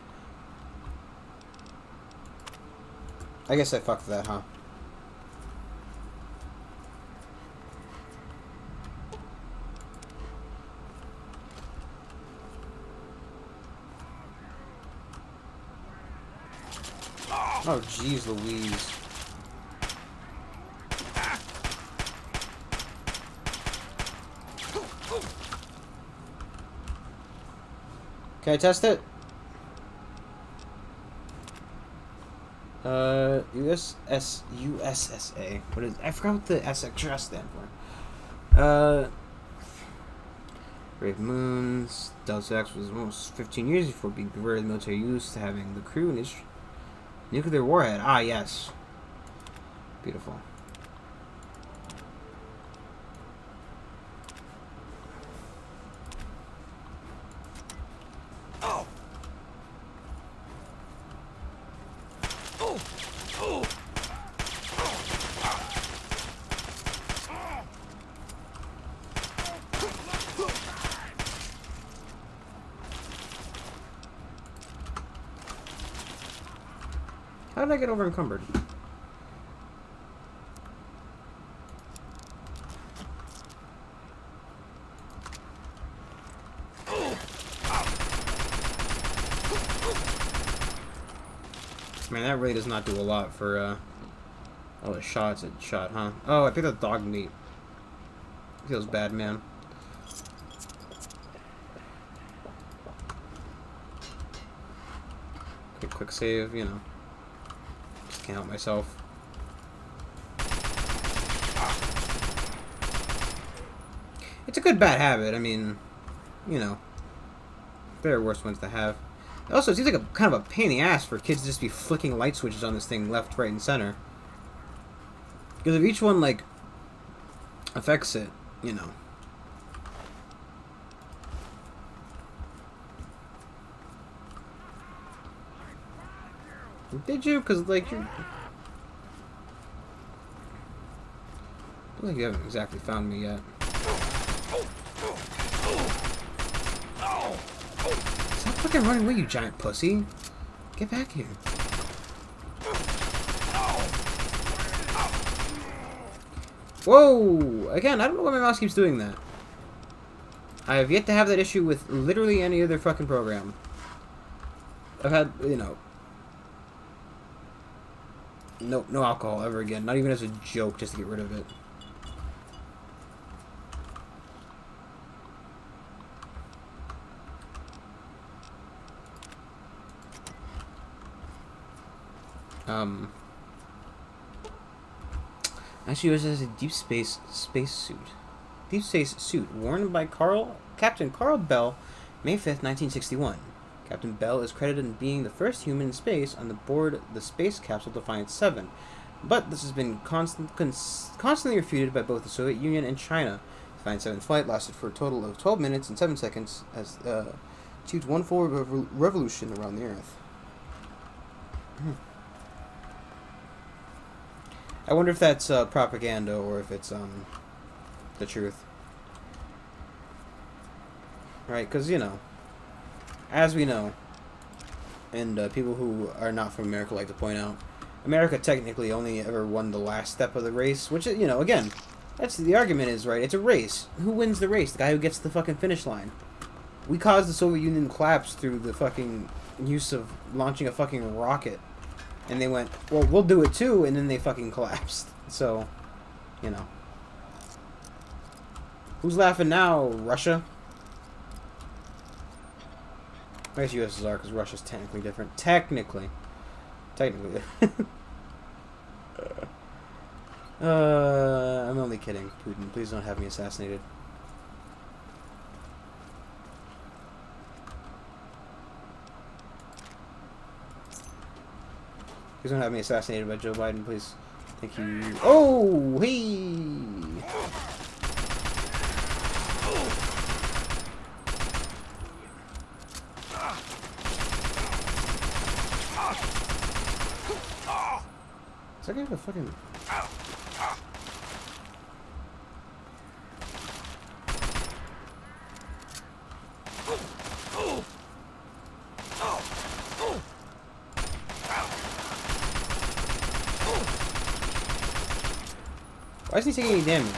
I guess I fucked that, huh? Oh, jeez Louise. Can I test it? USSA. What is? I forgot what the SXS stand for. Brave Moons. Delta X was almost 15 years before being converted to military use to having the crew and its nuclear warhead. Ah, yes. Beautiful. How did I get over encumbered? Man, that really does not do a lot for, oh, a shot's a shot, huh? Oh, I picked up dog meat. Feels bad, man. Quick save, you know. Just can't help myself. It's a good bad habit, I mean, you know. There are worse ones to have. Also, it seems like a kind of a pain in the ass for kids to just be flicking light switches on this thing left, right, and center. Because if each one, like, affects it, you know. Did you? Because, like, you... I feel like you haven't exactly found me yet. Stop fucking running away, you giant pussy. Get back here. Whoa! Again, I don't know why my mouse keeps doing that. I have yet to have that issue with literally any other fucking program. I've had, you know... No alcohol ever again. Not even as a joke, just to get rid of it. Actually, it was as a deep space suit. Deep space suit worn by Captain Carl Bell, May 5th, 1961. Captain Bell is credited in being the first human in space on the board the space capsule Defiant 7, but this has been constantly refuted by both the Soviet Union and China. Defiant 7 flight lasted for a total of 12 minutes and 7 seconds, as achieved one full revolution around the Earth. I wonder if that's propaganda or if it's the truth. Right, because, you know, as we know, and people who are not from America like to point out, America technically only ever won the last step of the race, which, you know, again, that's the argument is, right, it's a race. Who wins the race? The guy who gets the fucking finish line. We caused the Soviet Union to collapse through the fucking use of launching a fucking rocket. And they went, well, we'll do it too, and then they fucking collapsed. So, you know. Who's laughing now? Russia? I guess USSR, because Russia's technically different. Technically. I'm only kidding, Putin. Please don't have me assassinated. Please don't have me assassinated by Joe Biden, please. Thank you. Oh, hey! Is that guy have a fucking... Why isn't he taking any damage?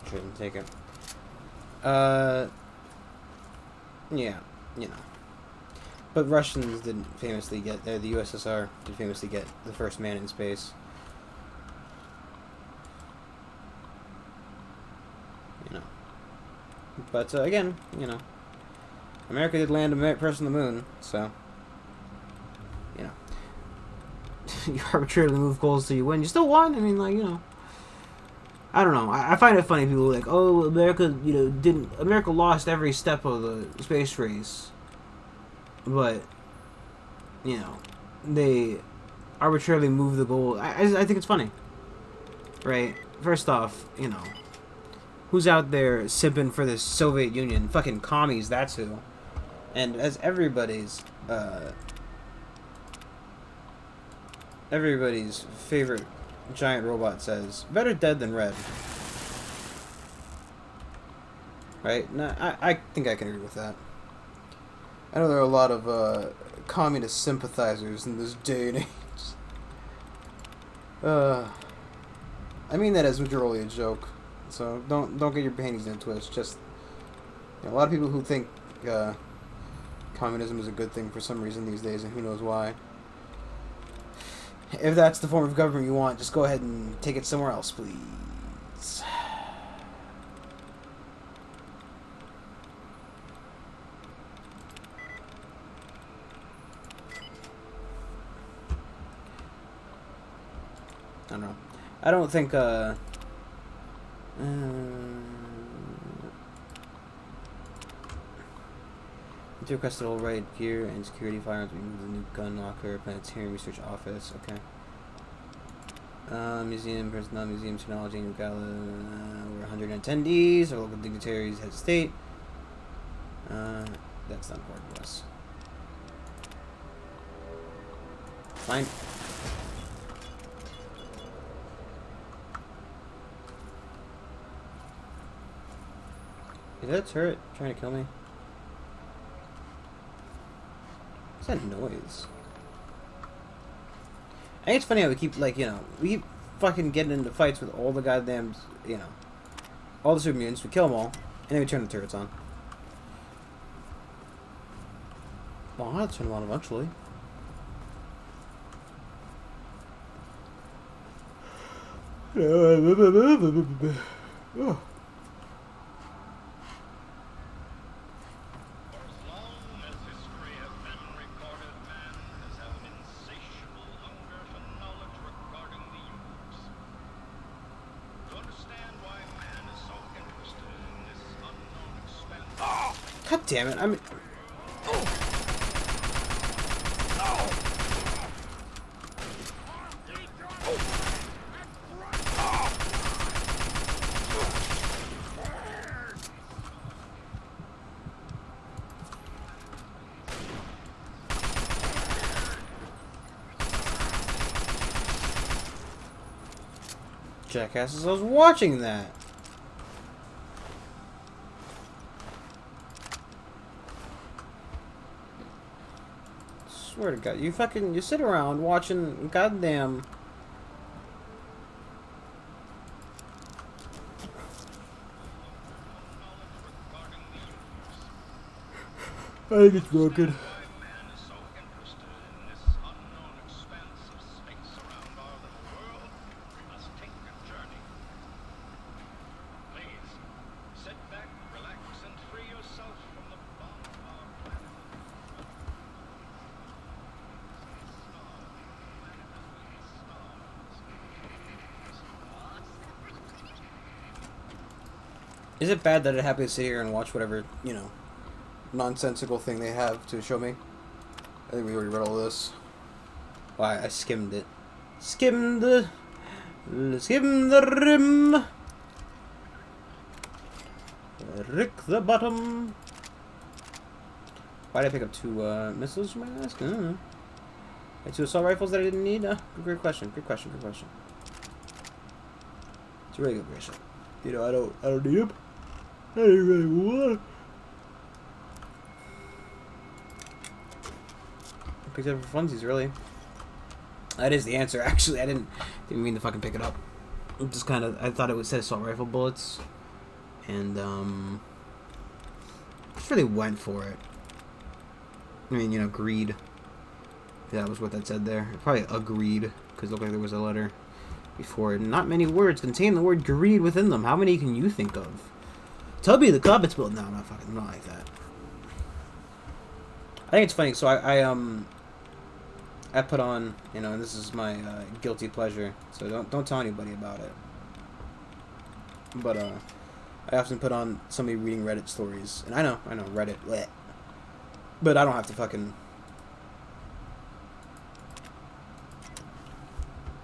Shouldn't take it. Yeah, you know. But Russians didn't famously get, the USSR did famously get the first man in space. You know. But, again, you know. America did land a person on the moon, so. You know. You arbitrarily move goals till you win. You still won? I mean, like, you know. I don't know. I find it funny. People are like, oh, America, you know, America lost every step of the space race. But, you know, they arbitrarily move the goal. I think it's funny. Right? First off, you know, who's out there simping for the Soviet Union? Fucking commies, that's who. And as everybody's favorite giant robot says, better dead than red. Right? No, I think I can agree with that. I know there are a lot of communist sympathizers in this day and age. I mean that as majorly a joke, so don't get your panties in a twist. Just, you know, a lot of people who think communism is a good thing for some reason these days, and who knows why. If that's the form of government you want, just go ahead and take it somewhere else, please. I don't know. I don't think, to request all right gear and security firearms, we move the new gun locker, planetarium research office, okay. Museum, personnel, museum, technology, new gala, over 100 attendees, our local dignitaries, head of state. That's not important to us. Fine. Is that a turret trying to kill me? What's that noise? I think it's funny how we keep, like, you know, we keep fucking getting into fights with all the goddamn, you know, all the super mutants. We kill them all, and then we turn the turrets on. Well, I'll turn them on eventually. Oh. God damn it, I'm... Jackasses, I was watching that. Swear to God, you sit around watching goddamn. I think it's broken. Is it bad that I happy to sit here and watch whatever, you know, nonsensical thing they have to show me? I think we already read all this. Why, I skimmed it. Skim the rim. Rick the bottom. Why did I pick up 2 missiles from my ask? I don't know. And 2 assault rifles that I didn't need? Great question. Good question. It's a really good question. You know, I don't need them. I don't really want. I picked it up for funsies, really. That is the answer. Actually, I didn't mean to fucking pick it up. I'm just kind of, I thought it would say assault rifle bullets, and just really went for it. I mean, you know, greed. Yeah, that was what that said there. It probably agreed, because it looked like there was a letter before it. Not many words contain the word greed within them. How many can you think of? Tell me in the comments below. No, I'm not like that. I think it's funny. So I put on, you know, and this is my guilty pleasure. So don't tell anybody about it. But I often put on somebody reading Reddit stories, and I know Reddit, bleh. But I don't have to fucking.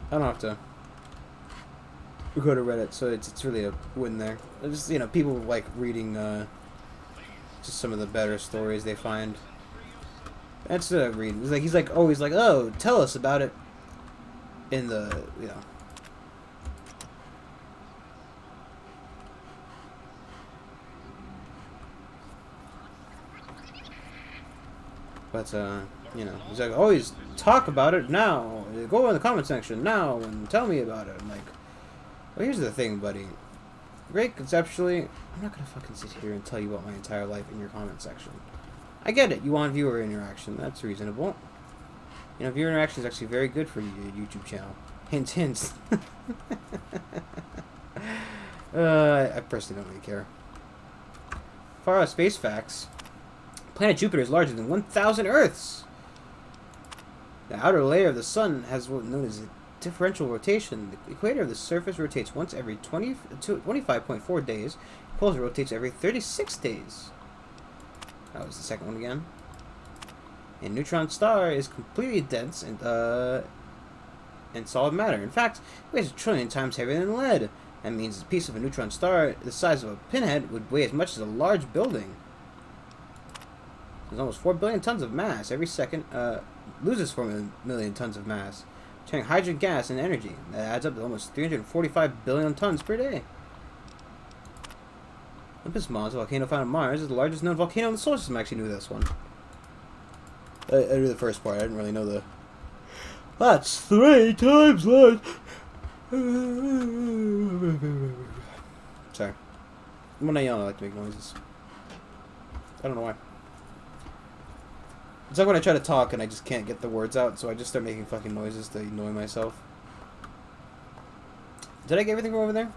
I don't have to go to Reddit, so it's really a win there. Just, you know, people like reading just some of the better stories they find. That's what I read. He's always like, oh, tell us about it in the, you know. But, you know, he's like, always talk about it now. Go in the comment section now and tell me about it. I'm like, well, here's the thing, buddy. Great conceptually, I'm not going to fucking sit here and tell you about my entire life in your comment section. I get it. You want viewer interaction. That's reasonable. You know, viewer interaction is actually very good for your YouTube channel. Hint, hint. I personally don't really care. Far out space facts. Planet Jupiter is larger than 1,000 Earths. The outer layer of the sun has what is known as a differential rotation. The equator of the surface rotates once every 25.4 days. The polar rotates every 36 days. That was the second one again. A neutron star is completely dense and solid matter. In fact, it weighs 1 trillion times heavier than lead. That means a piece of a neutron star the size of a pinhead would weigh as much as a large building. There's almost 4 billion tons of mass. Every second loses 4 million tons of mass, turning hydrogen gas into energy. That adds up to almost 345 billion tons per day. Olympus Mons, a volcano found on Mars, is the largest known volcano in the solar system. I actually knew this one. I knew the first part. I didn't really know the... That's 3 times large. Sorry. When I yell, I like to make noises. I don't know why. It's like when I try to talk and I just can't get the words out, so I just start making fucking noises to annoy myself. Did I get everything from over there?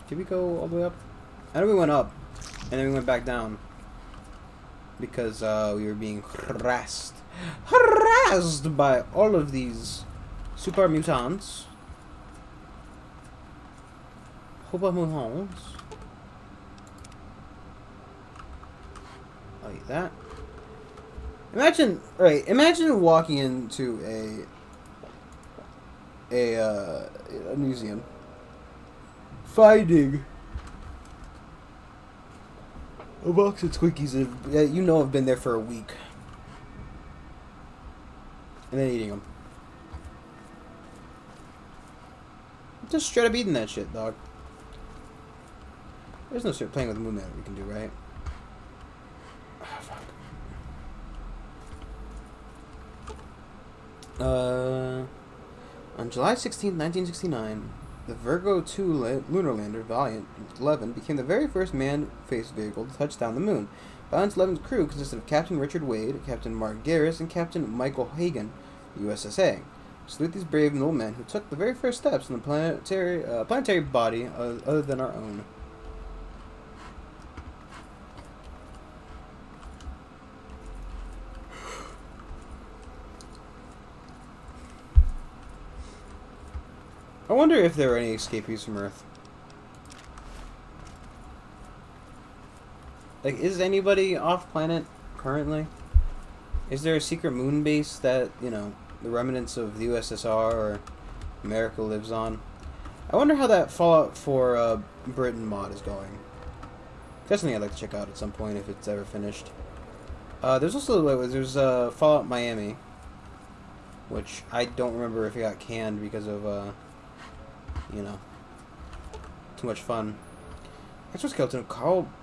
Did we go all the way up? I know we went up, and then we went back down. Because we were being harassed. Harassed by all of these super mutants. Hoba mutants. Like that. Imagine walking into a museum, finding a box of Twinkies that you know have been there for a week, and then eating them. Just straight up eating that shit, dog. There's no playing with the moon that we can do, right? On July 16, 1969, the Virgo 2 lunar lander Valiant 11 became the very first manned-faced vehicle to touch down the moon. Valiant 11's crew consisted of Captain Richard Wade, Captain Mark Garris, and Captain Michael Hagan, USSA. Salute these brave noblemen who took the very first steps in the planetary body other than our own. I wonder if there are any escapees from Earth. Like, is anybody off planet currently? Is there a secret moon base that, you know, the remnants of the USSR or America lives on? I wonder how that Fallout 4 Britain mod is going. That's something I'd like to check out at some point if it's ever finished. There's also there's Fallout Miami, which I don't remember if it got canned because of you know, too much fun. Exoskeleton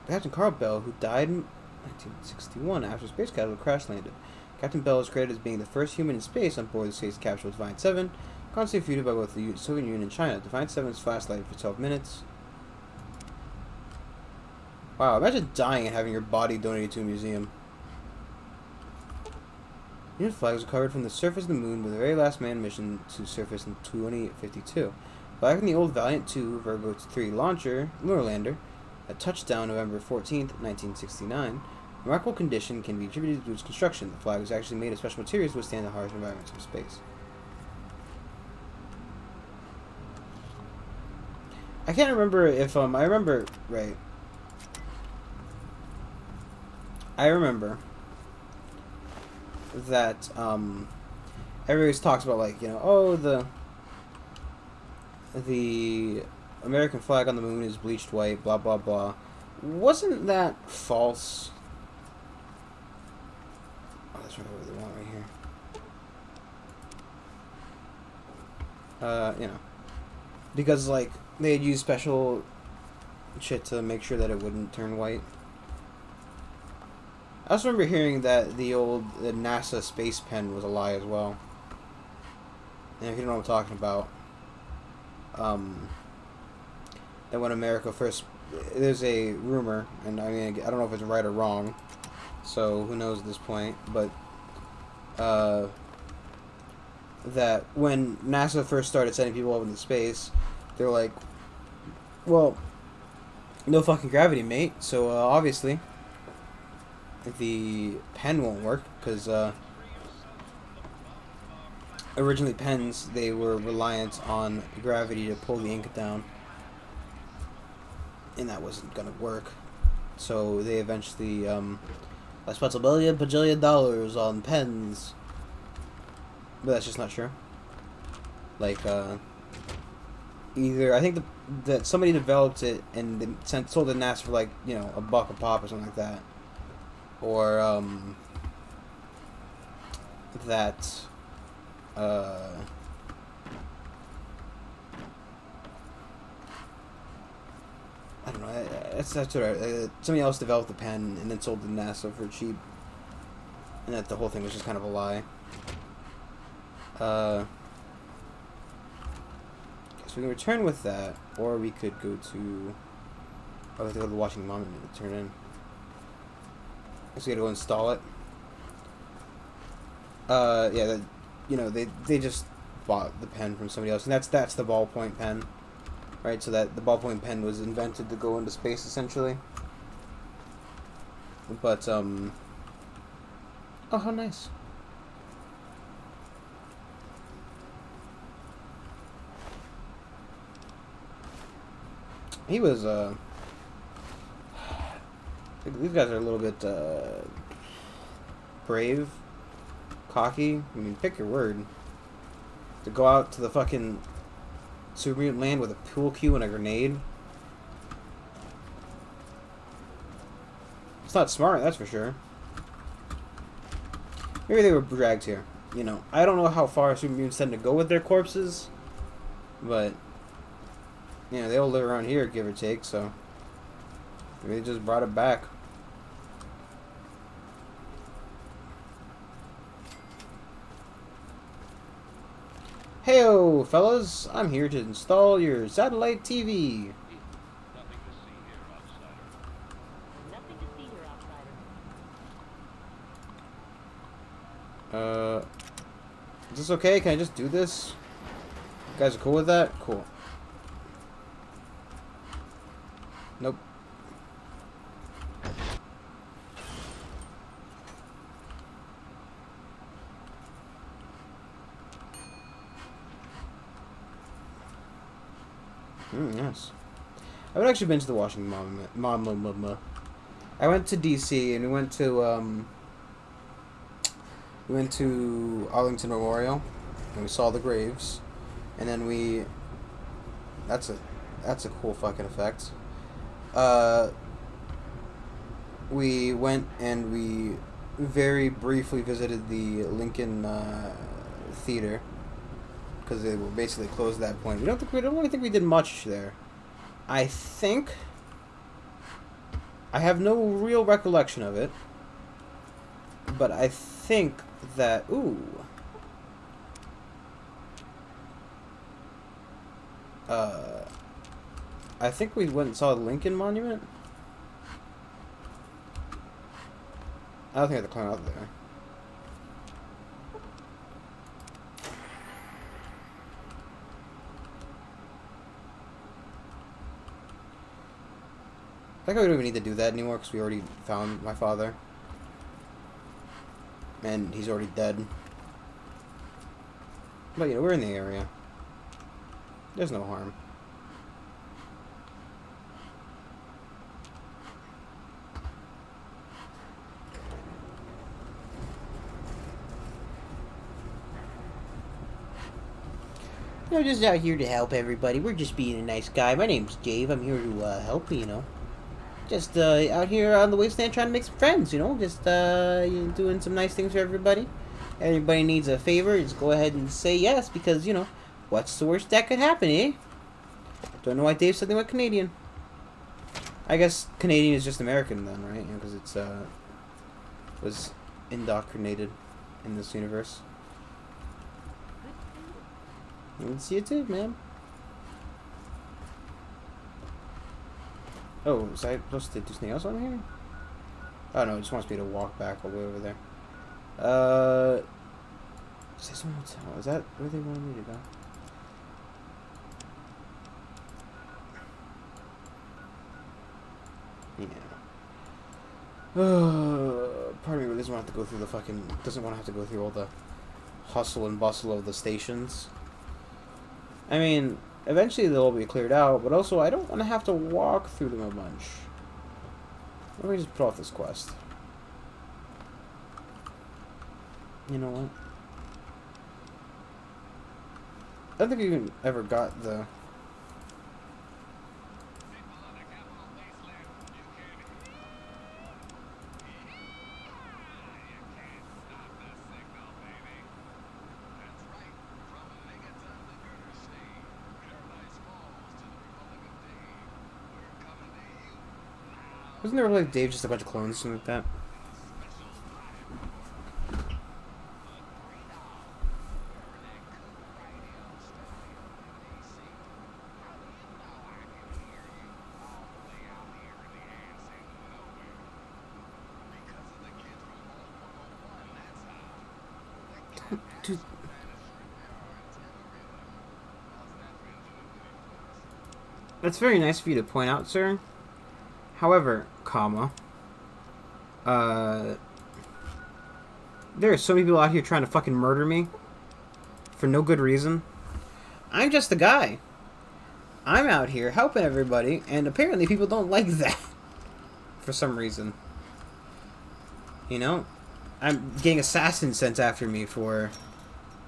Captain Carl Bell, who died in 1961 after a space capsule crash landed. Captain Bell is credited as being the first human in space on board the space capsule Defiant 7, constantly feuded by both the Soviet Union and China. Defiant 7's flash lighted for 12 minutes. Wow, imagine dying and having your body donated to a museum. Unit flags were covered from the surface of the moon with the very last manned mission to surface in 2052. Flag from the old Valiant 2 Virgo 3 launcher, lunar lander, that touched down November 14th, 1969. Remarkable condition can be attributed to its construction. The flag was actually made of special materials to withstand the harsh environments of space. I can't remember if, I remember, right. I remember that, everybody talks about, like, you know, oh, the American flag on the moon is bleached white, blah, blah, blah. Wasn't that false? Oh, that's right over the one right here. You know. Because, like, they had used special shit to make sure that it wouldn't turn white. I also remember hearing that the NASA space pen was a lie as well. And if you don't know what I'm talking about, that when America first, there's a rumor, and I mean, I don't know if it's right or wrong, so who knows at this point, but, that when NASA first started sending people up into space, they're like, well, no fucking gravity, mate, so, obviously, the pen won't work, because, originally pens, they were reliant on gravity to pull the ink down, and that wasn't gonna work, so they eventually, I spent $1 bajillion on pens, but that's just not true. Like, either, I think that somebody developed it and they sold it to NASA for, like, you know, $1 a pop or something like that, or, that, I don't know, that's what somebody else developed the pen and then sold it to NASA for cheap, and that the whole thing was just kind of a lie. Guess we can return with that, or we could go to, oh, we have to go to the Washington Monument to turn in. Guess we gotta go install it. Yeah, you know, they just bought the pen from somebody else, and that's the ballpoint pen, right? So that the ballpoint pen was invented to go into space, essentially. But oh, how nice. He was these guys are a little bit brave. Cocky? I mean, pick your word. To go out to the fucking super mutant land with a pool cue and a grenade. It's not smart, that's for sure. Maybe they were dragged here. You know, I don't know how far super mutants tend to go with their corpses, but, you know, they all live around here, give or take, so maybe they just brought it back. Heyo, fellas! I'm here to install your satellite TV. Nothing to see here, outsider. Nothing to see here, outsider. Is this okay? Can I just do this? You guys are cool with that? Cool. Nope. Yes. I haven't actually been to the Washington Monument. I went to DC and we went to Arlington Memorial and we saw the graves, and then that's a cool fucking effect. We went and we very briefly visited the Lincoln Theater because they were basically closed at that point. We don't really think we did much there. I have no real recollection of it, but I think that I think we went and saw the Lincoln Monument. I don't think I have to climb out there. I think we don't even need to do that anymore because we already found my father. And he's already dead. But, you know, we're in the area. There's no harm. I'm just out here to help everybody. We're just being a nice guy. My name's Dave. I'm here to help, you know. Just out here on the wasteland trying to make some friends, you know. Just doing some nice things for everybody. Everybody needs a favor, just go ahead and say yes, because, you know, what's the worst that could happen, eh? Don't know why Dave said they went Canadian. I guess Canadian is just American then, right? You know, because it's was indoctrinated in this universe. Let's see it too, man. Oh, was I supposed to do something else on here? Oh no, it just wants me to walk back all the way over there. Is this one hotel? Is that where they wanted me to go? Yeah. Part of me really doesn't want to have to go through the fucking... Doesn't want to have to go through all the hustle and bustle of the stations. I mean, eventually they'll all be cleared out, but also I don't want to have to walk through them a bunch. Let me just put off this quest. You know what? I don't think we even ever got the... Wasn't there like Dave just a bunch of clones or something like that? Dude. That's very nice of you to point out, sir. However, comma, there are so many people out here trying to fucking murder me for no good reason. I'm just a guy. I'm out here helping everybody, and apparently people don't like that for some reason. You know? I'm getting assassins sent after me for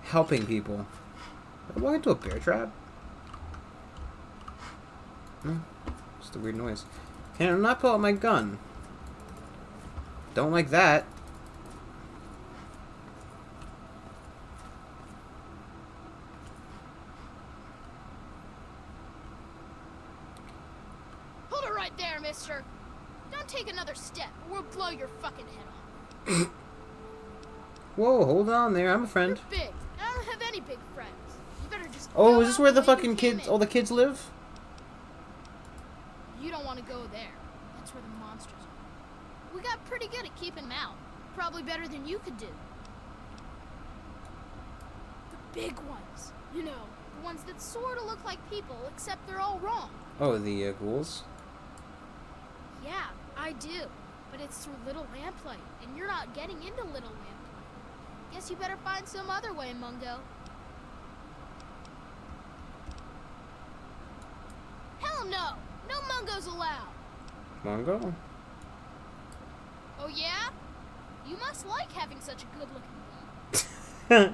helping people. Am I walking into a bear trap? No, just a weird noise. Can I not pull out my gun? Don't like that. Hold it right there, mister. Don't take another step, or we'll blow your fucking head off. Whoa, hold on there. I'm a friend. You're big. I don't have any big friends. You better just Oh, go is this out where the way you fucking came kids, in. all the kids live? You don't want to go there. That's where the monsters are. We got pretty good at keeping them out. Probably better than you could do. The big ones. You know, the ones that sort of look like people, except they're all wrong. Oh, the ghouls? Yeah, I do. But it's through Little Lamplight, and you're not getting into Little Lamplight. Guess you better find some other way, Mungo. Hell no! No Mungos allowed! Mongo? Oh yeah? You must like having such a good-looking butt.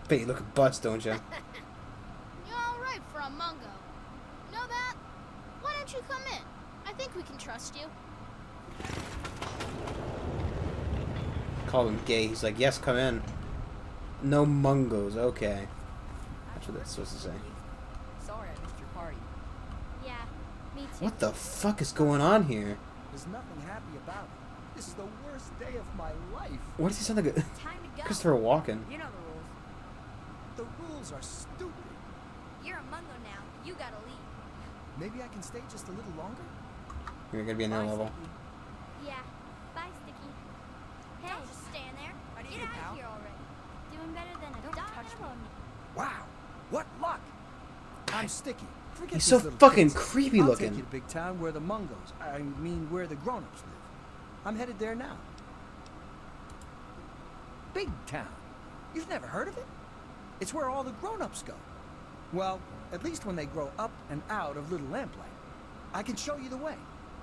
Bet you look at butts, don't you? You're all right for a Mungo. Know that? Why don't you come in? I think we can trust you. Called him gay. He's like, yes, come in. No mungos. Okay. That's what that's supposed to say. Sorry I missed your party. Yeah, me too. What the fuck is going on here? There's nothing happy about it. This is the worst day of my life. What does he sound like? A Time to go. Christopher Walken. You know the rules. The rules are stupid. You're a Mungo now. You gotta leave. Maybe I can stay just a little longer? You're gonna be in their Bye, level. Sticky. Yeah. Bye, Sticky. Hey, don't just stand there. How do you Get do, out pal? of here already. Doing better than a Don't dog touch and a me. bone. Wow, what luck! I'm Sticky. Forget He's these so little fucking kids. creepy I'll looking. take you to big town where the Mungos, where the grown-ups live. I'm headed there now. Big town. You've never heard of it? It's where all the grown-ups go. Well, at least when they grow up and out of Little Lamplight. I can show you the way.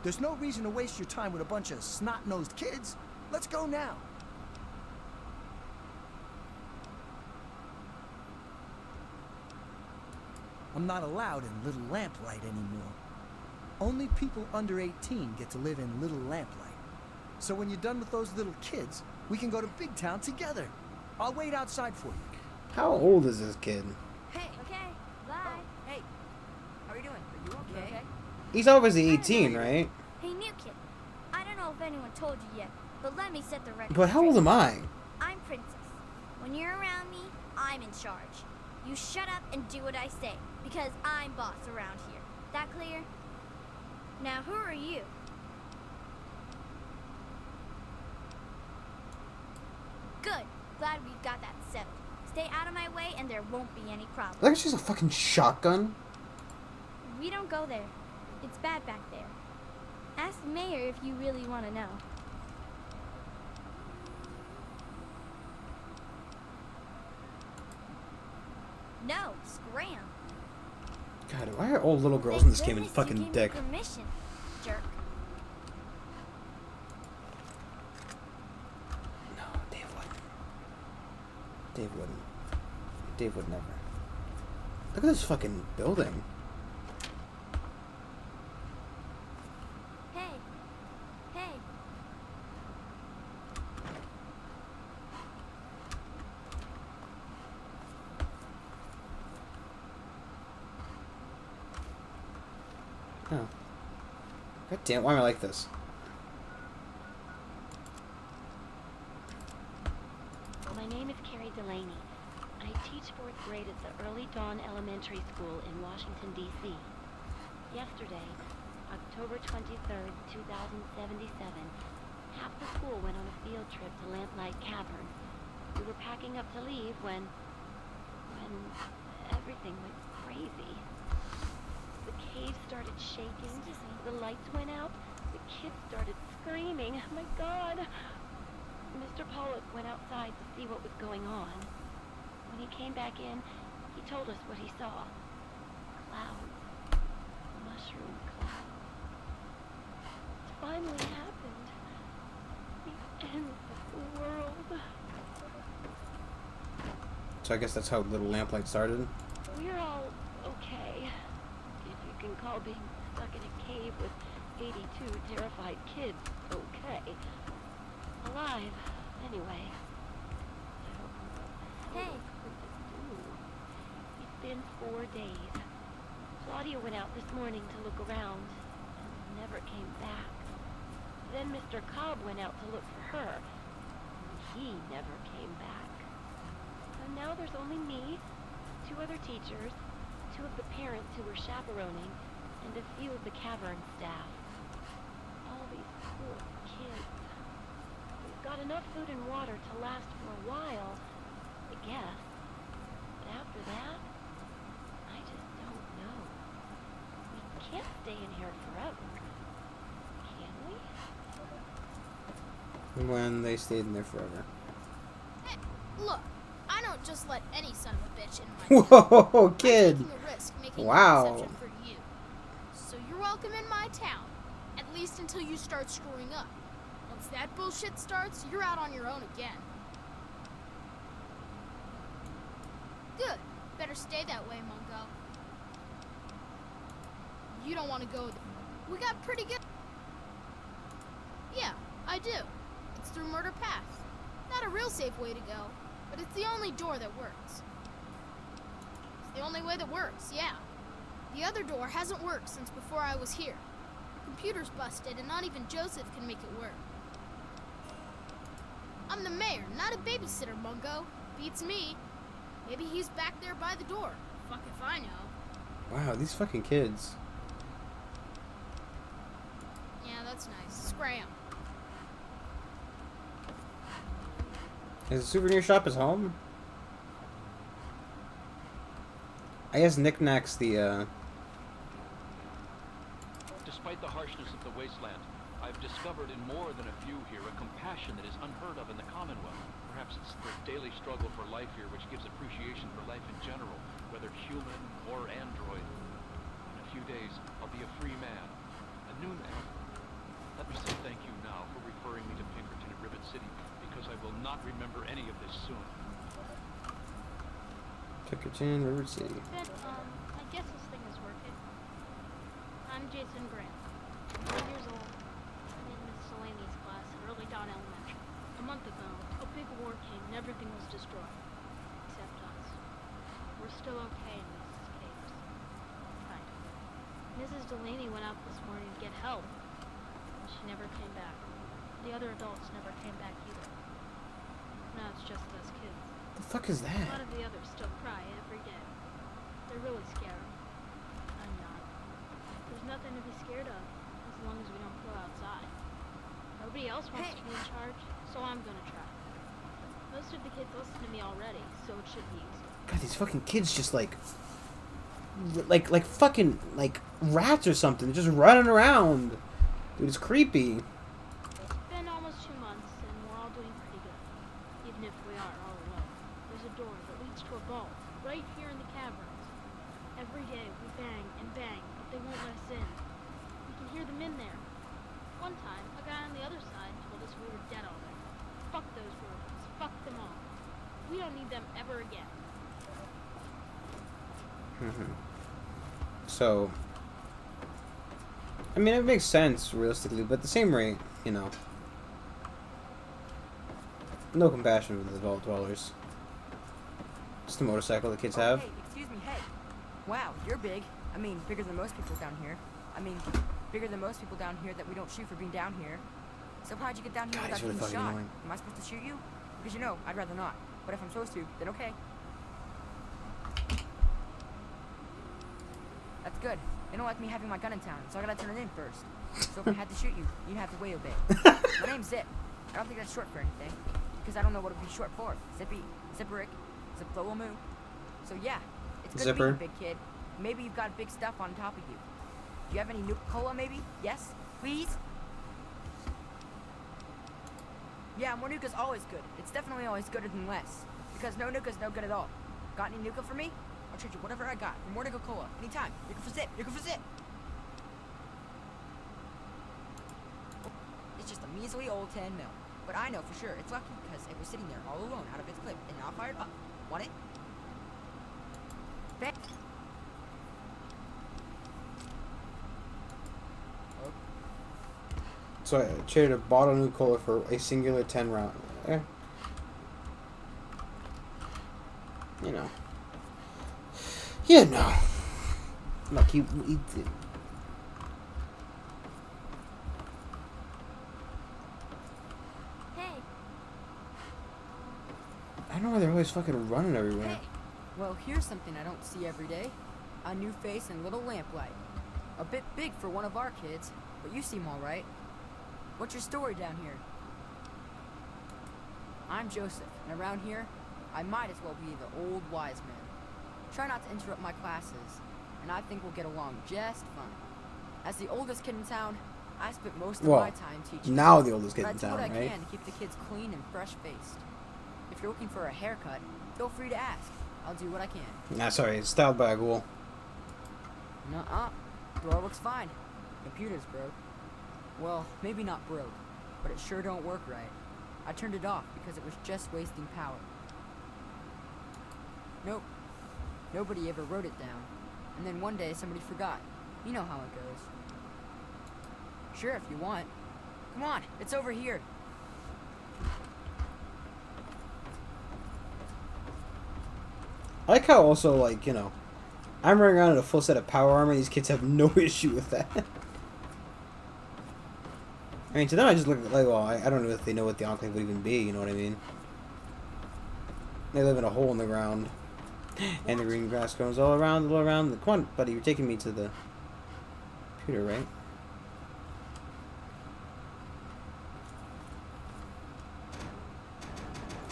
There's no reason to waste your time with a bunch of snot-nosed kids. Let's go now. I'm not allowed in Little Lamplight anymore. Only people under 18 get to live in Little Lamplight. So when you're done with those little kids, we can go to Big Town together. I'll wait outside for you. How old is this kid? Hey, okay. Bye. Hey, how are you doing? Are you okay? He's obviously 18, right? Hey, new kid. I don't know if anyone told you yet, but let me set the record. But how old am I? I'm Princess. When you're around me, I'm in charge. You shut up and do what I say, because I'm boss around here. That clear? Now, who are you? Good. Glad we've got that settled. Stay out of my way and there won't be any problem. Like it's just a fucking shotgun. We don't go there. It's bad back there. Ask the mayor if you really want to know. No, scram. God, why are all little girls in this game in fucking dick? Permission, jerk. No, Dave wouldn't. Dave wouldn't. Dave would never. Look at this fucking building. Hey. Hey. Oh. God damn, why am I like this? My name is Carrie Delaney. I teach 4th grade at the Early Dawn Elementary School in Washington, D.C. Yesterday, October 23rd, 2077, half the school went on a field trip to Lamplight Cavern. We were packing up to leave when everything went crazy. The cave started shaking, the lights went out, the kids started screaming. Oh my God! Mr. Pollock went outside to see what was going on. When he came back in, he told us what he saw. Clouds. Mushroom clouds. It finally happened. The end of the world. So I guess that's how Little Lamplight started. We're all okay. If you can call being stuck in a cave with 82 terrified kids okay. Alive, anyway. I hope Hey. Princess do. It's been 4 days. Claudia went out this morning to look around and never came back. Then Mr. Cobb went out to look for her. And he never came back. And now there's only me, 2 other teachers, 2 of the parents who were chaperoning, and a few of the cavern staff. All these poor kids. We've got enough food and water to last for a while, I guess. But after that, I just don't know. We can't stay in here forever. Can we? When they stayed in there forever. Hey, look, I don't just let any son of a bitch in my town. Whoa, I'm kid! taking a risk making Wow. an exception for you. So you're welcome in my town. At least until you start screwing up. Once that bullshit starts, you're out on your own again. Good. Better stay that way, Mungo. You don't want to go there. We got pretty good... Yeah, I do. It's through Murder Path. Not a real safe way to go, but it's the only door that works. It's the only way that works, yeah. The other door hasn't worked since before I was here. The computer's busted, and not even Joseph can make it work. I'm the mayor, not a babysitter, Mungo. Beats me. Maybe he's back there by the door. Fuck if I know. Wow, these fucking kids. Yeah, that's nice. Scram. Is the souvenir shop his home? I guess Knickknack's the, Despite the harshness of the wasteland, I've discovered in more than a few here a compassion that is unheard of in the Commonwealth. Perhaps it's the daily struggle for life here which gives appreciation for life in general, whether human or android. In a few days, I'll be a free man. A new man. Let me say thank you now for referring me to Pinkerton and Rivet City, because I will not remember any of this soon. Pinkerton, River City. Ben, I guess this thing is working. I'm Jason Grant. I'm 4 years old. I'm in Miss Delaney's class at Early Dawn Elementary. A month ago, a big war came and everything was destroyed. Except us. We're still okay in Mrs. Caves. Kind of. Mrs. Delaney went out this morning to get help. And she never came back. The other adults never came back either. Now it's just us kids. The fuck is A that? lot of the others still cry every day. They're really scared. I'm not. There's nothing to be scared of, as long as we don't go outside. Nobody else wants to be in charge, so I'm gonna try. Most of the kids listen to me already, so it should be easy. God, these fucking kids just like fucking like rats or something, just running around. Dude, it's creepy. It's been almost 2 months, and we're all doing pretty good. Even if we are all alone. There's a door that leads to a vault, right here in the caverns. Every day we bang and bang, but they won't let us in. We can hear them in there. One time, a guy on the other side told us we were dead already. Fuck those robots. Fuck them all. We don't need them ever again. So, I mean, it makes sense realistically, but at the same rate, you know, no compassion for the vault dwellers. Just a motorcycle the kids have. Hey, excuse me, hey. Wow, you're big. I mean, bigger than most people down here. I mean, bigger than most people down here that we don't shoot for being down here. So how'd you get down here God, without he's really getting fucking shot? annoying. Am I supposed to shoot you? Because you know, I'd rather not. But if I'm supposed to, then okay. That's good. They don't like me having my gun in town, so I gotta turn it in first. So if I had to shoot you, you'd have to way obey. My name's Zip. I don't think that's short for anything, because I don't know what it'd be short for. Zippy, Zipperick, Ziploamu. So yeah, it's good Zipper. to meet you, big kid. Maybe you've got big stuff on top of you. Do you have any Nuka-Cola, maybe? Yes? Please? Yeah, more Nuka's always good. It's definitely always gooder than less. Because no Nuka's no good at all. Got any Nuka for me? I'll trade you whatever I got for more Nuka-Cola. Anytime. Nuka for Zip. Nuka for Zip. It's just a measly old 10 mil. But I know for sure it's lucky because it was sitting there all alone out of its clip and not fired up. Want it? Thank So I traded a bottle of new cola for a singular 10 round. You know. Yeah, no. Look, he Hey, I don't know why they're always fucking running everywhere. hey. Well, here's something I don't see every day. A new face and little lamplight. A bit big for one of our kids, but you seem alright. What's your story down here? I'm Joseph, and around here, I might as well be the old wise man. Try not to interrupt my classes, and I think we'll get along just fine. As the oldest kid in town, I spent most of Well, my time teaching. now the oldest kid But I in do town, what I right? can to keep the kids clean and fresh-faced. If you're looking for a haircut, feel free to ask. I'll do what I can. Nah, sorry, it's styled by a ghoul. Nuh-uh. Drawer looks fine. Computer's broke. Well, maybe not broke, but it sure don't work right. I turned it off because it was just wasting power. Nope. Nobody ever wrote it down. And then one day somebody forgot. You know how it goes. Sure, if you want. Come on, it's over here. I like how also, like, you know, I'm running around in a full set of power armor, and these kids have no issue with that. I mean, to them, I just look like, well, I don't know if they know what the Enclave would even be, you know what I mean? They live in a hole in the ground. And the green grass grows all around. Come on, buddy, you're taking me to the computer, right?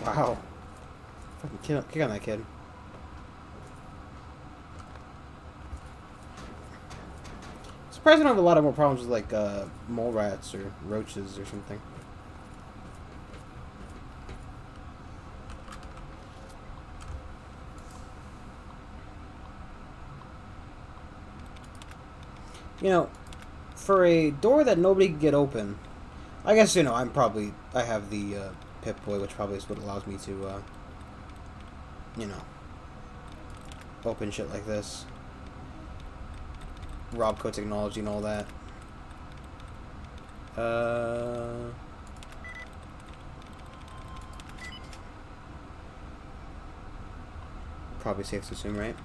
Wow. Fucking kick on that kid. Surprised I don't have a lot of more problems with, like, mole rats or roaches or something. You know, for a door that nobody can get open, I guess, you know, I have the Pip-Boy, which probably is what allows me to, you know, open shit like this. Robco technology and all that. Probably safe to assume, right?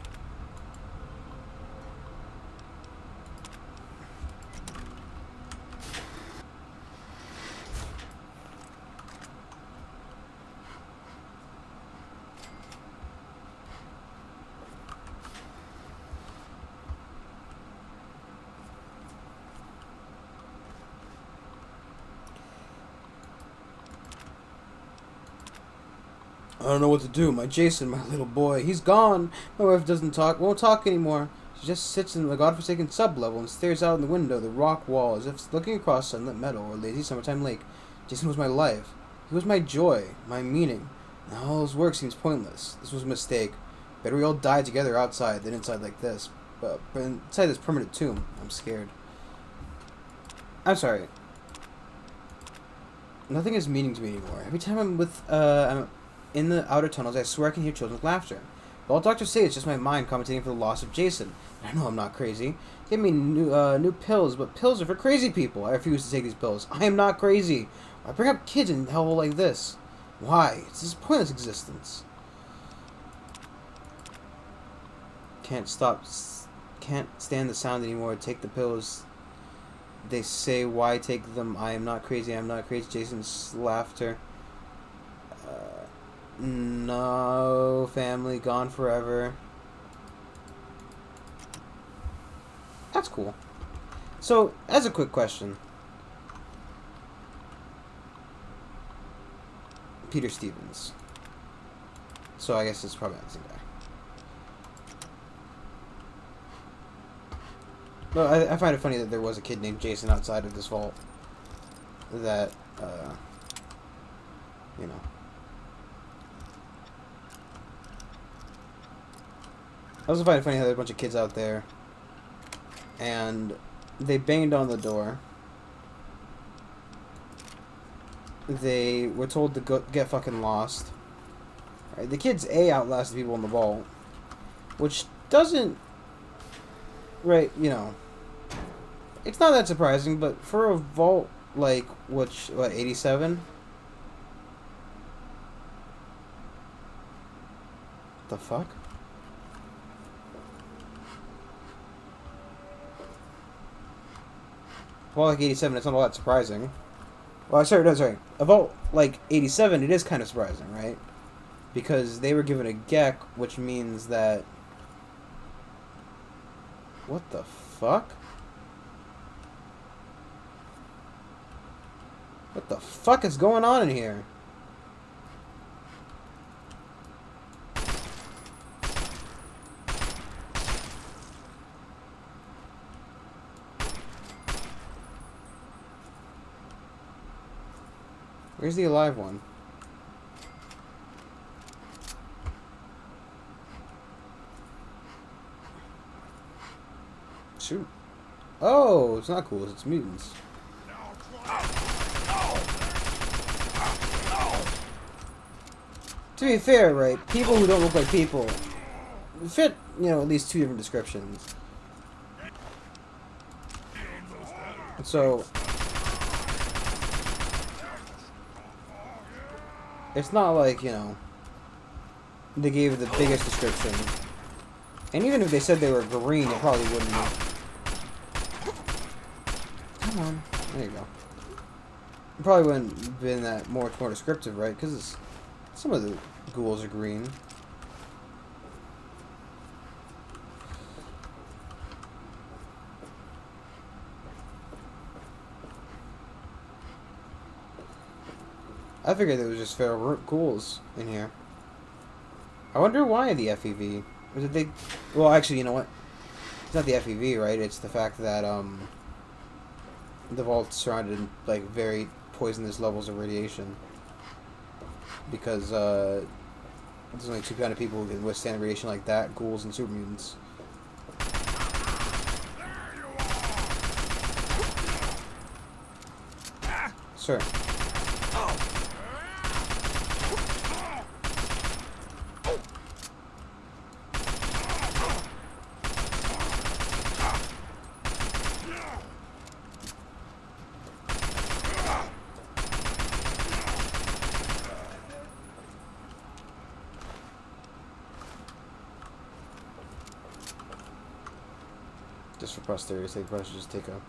I don't know what to do. My Jason, my little boy, he's gone. My wife won't talk anymore. She just sits in the godforsaken sub-level and stares out in the window, the rock wall, as if looking across sunlit meadow or lazy summertime lake. Jason was my life. He was my joy, my meaning. Now all his work seems pointless. This was a mistake. Better we all die together outside than inside like this. But inside this permanent tomb, I'm scared. I'm sorry. Nothing has meaning to me anymore. Every time I'm in the outer tunnels, I swear I can hear children's laughter. But all doctors say it's just my mind commentating for the loss of Jason. I know I'm not crazy. Give me new pills, but pills are for crazy people. I refuse to take these pills. I am not crazy. Why bring up kids in hell like this? Why? It's this pointless existence. Can't stand the sound anymore. Take the pills. They say, why take them? I am not crazy. I am not crazy. Jason's laughter. No, family gone forever. That's cool. So, as a quick question, Peter Stevens. So I guess it's probably not the same guy. Well, I find it funny that there was a kid named Jason outside of this vault. That, you know. I also find it funny how there's a bunch of kids out there, and they banged on the door. They were told to get fucking lost. Right, the kids outlasted the people in the vault, which doesn't, right? You know, it's not that surprising, but for a vault like what 87? The fuck? Well, like 87, it's not all that surprising. Well, sorry. A vault like 87, it is kind of surprising, right? Because they were given a GEC, which means that... What the fuck? What the fuck is going on in here? Where's the alive one? Shoot. Oh, it's not cool. It's mutants. Now To be fair, right, people who don't look like people fit, you know, at least two different descriptions. So, it's not like, you know, they gave the biggest description. And even if they said they were green, it probably wouldn't have. Come on. There you go. It probably wouldn't have been that more descriptive, right? Because some of the ghouls are green. I figured there was just feral ghouls in here. I wonder why the FEV. Was it they? Well, actually, you know what? It's not the FEV, right? It's the fact that the vault's surrounded in like very poisonous levels of radiation. Because there's only two kind of people who can withstand radiation like that: ghouls and super mutants. Sir. Just for posterity's sake, I should just take a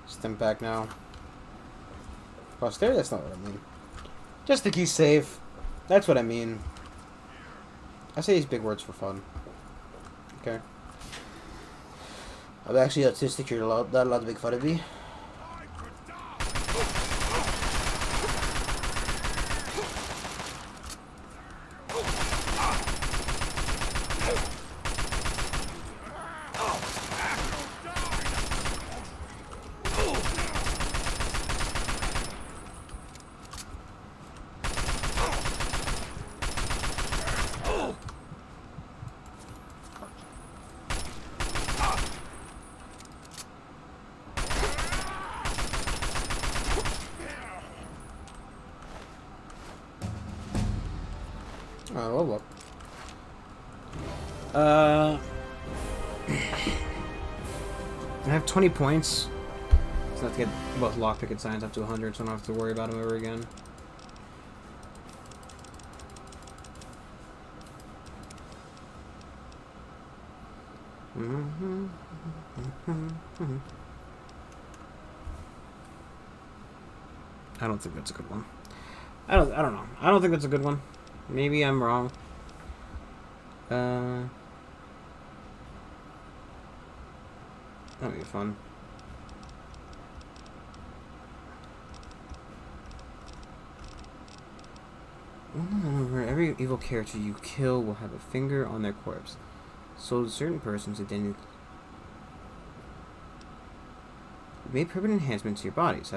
step back now. Posterity? That's not what I mean. Just to keep safe. That's what I mean. I say these big words for fun. Okay. I'm actually autistic. You're not allowed to make fun of me. Oh, well. I have 20 points. So I have to get both lockpick and science up to 100, so I don't have to worry about them ever again. I don't think that's a good one. I don't know. I don't think that's a good one. Maybe I'm wrong. That'd be fun. Every evil character you kill will have a finger on their corpse. So certain persons identity made permanent enhancements to your bodies.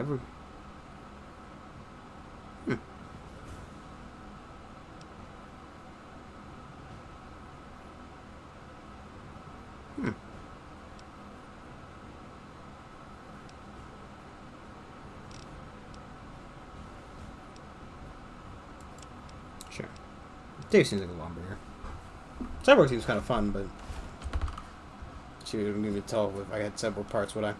Sure. Dave seems like a lumberer. Cyborg seems kind of fun, but she wouldn't even tell if I had several parts, would I?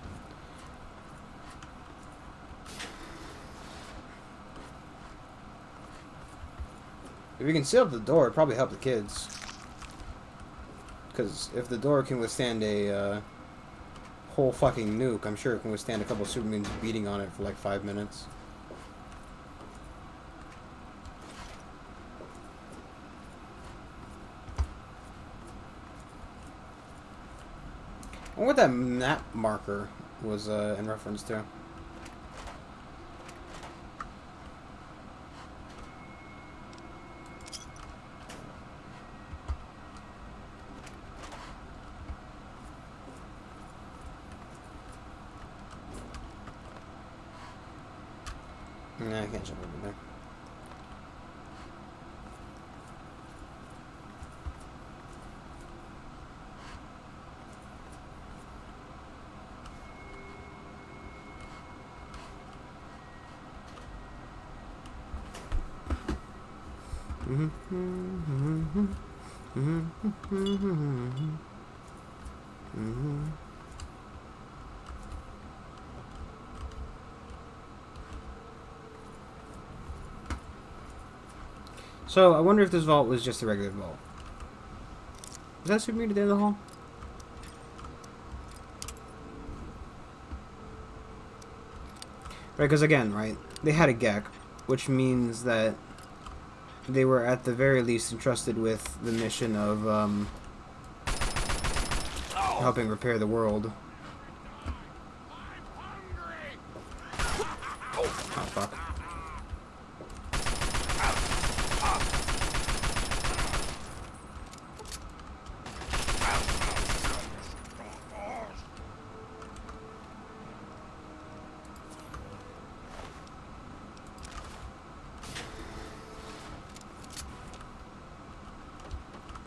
If we can seal up the door, it'd probably help the kids. Because if the door can withstand a whole fucking nuke, I'm sure it can withstand a couple of Supermans beating on it for like 5 minutes. I wonder what that map marker was in reference to. Nah, I can't jump over there. So, I wonder if this vault was just a regular vault. Is that Super Mutant at the end of the hall? Right, because again, right, they had a GECK, which means that they were at the very least entrusted with the mission of helping repair the world. Oh, fuck.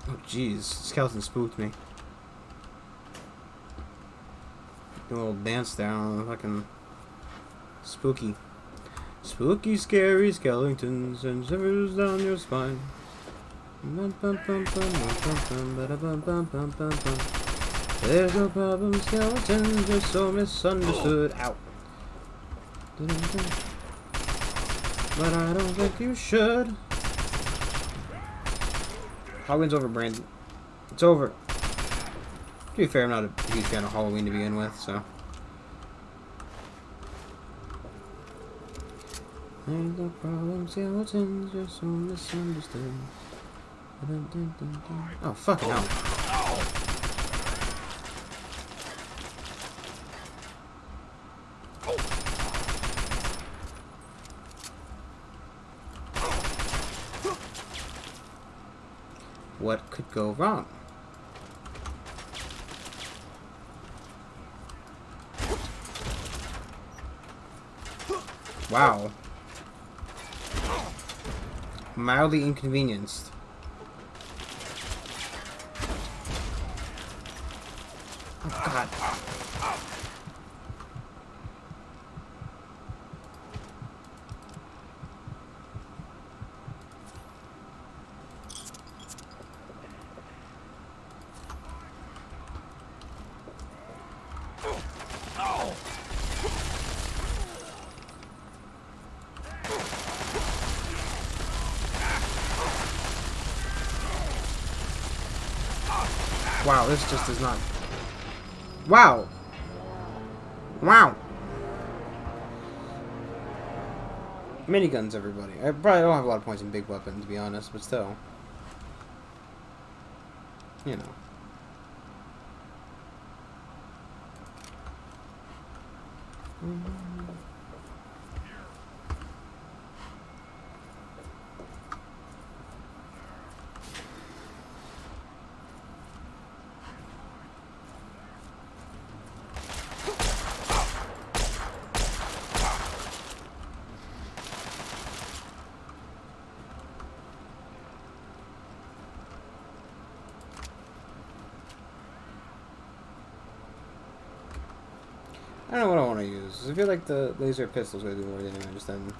Oh, jeez. Skeleton spooked me. Do a little dance there on the fucking... Spooky. Spooky, scary skeletons and shivers down your spine. There's no problem, skeletons, you're so misunderstood. Ow. But I don't think you should. Halloween's over, Brandon. It's over. To be fair, I'm not a huge fan of Halloween to begin with, so. There's no problem, skeletons, you're so misunderstood. Oh, fucking hell. What could go wrong? Wow. Mildly inconvenienced. Oh, God. Wow, this just does not... Wow! Wow! Miniguns, everybody. I probably don't have a lot of points in big weapon, to be honest, but still. You know. I don't know what I want to use. I feel like the laser pistol's gonna do more damage than...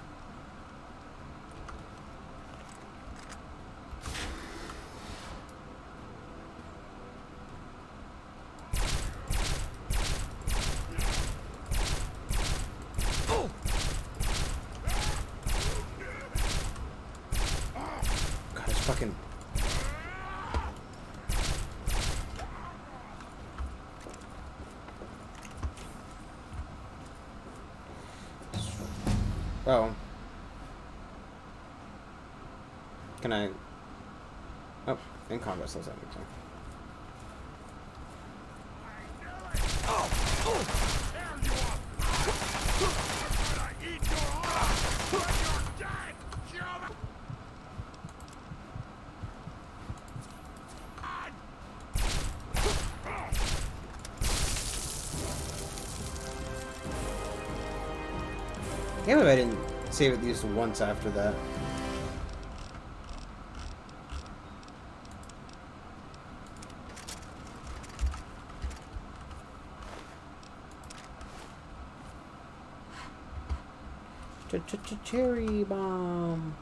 God, it's fucking... Well, can I? Oh, in combat still sounding so. I can't believe I didn't save at least once after that. Cherry bomb.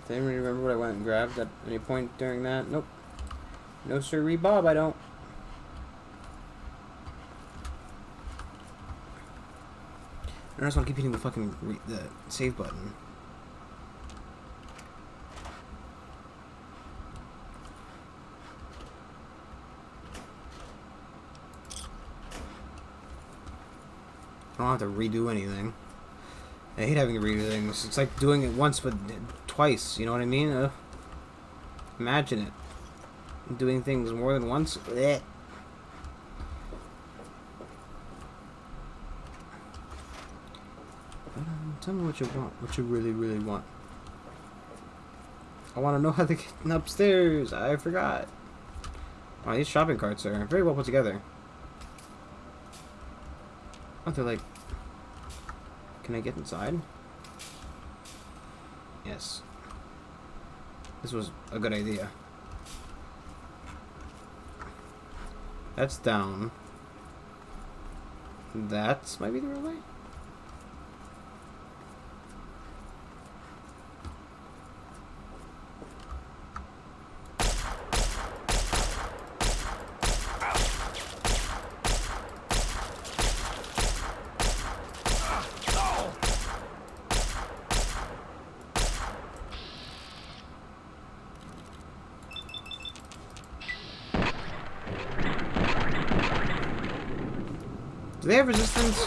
Does anybody remember what I went and grabbed at any point during that? Nope. No sirree, Bob, I don't. I just want to keep hitting the fucking the save button. I don't have to redo anything. I hate having to redo things. It's like doing it once but twice, you know what I mean? Imagine it. Doing things more than once. Blech. Tell me what you want. What you really, really want. I want to know how to get upstairs. I forgot. Oh, these shopping carts are very well put together. Oh, they're like... Can I get inside? Yes. This was a good idea. That's down. That's might be the real way. Do they have resistance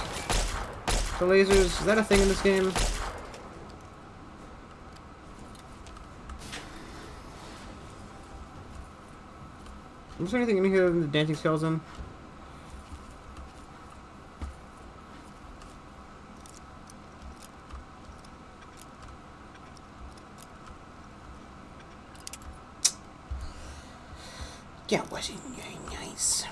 to lasers? Is that a thing in this game? Is there anything in here than the dancing skeleton? Yeah, wasn't very nice.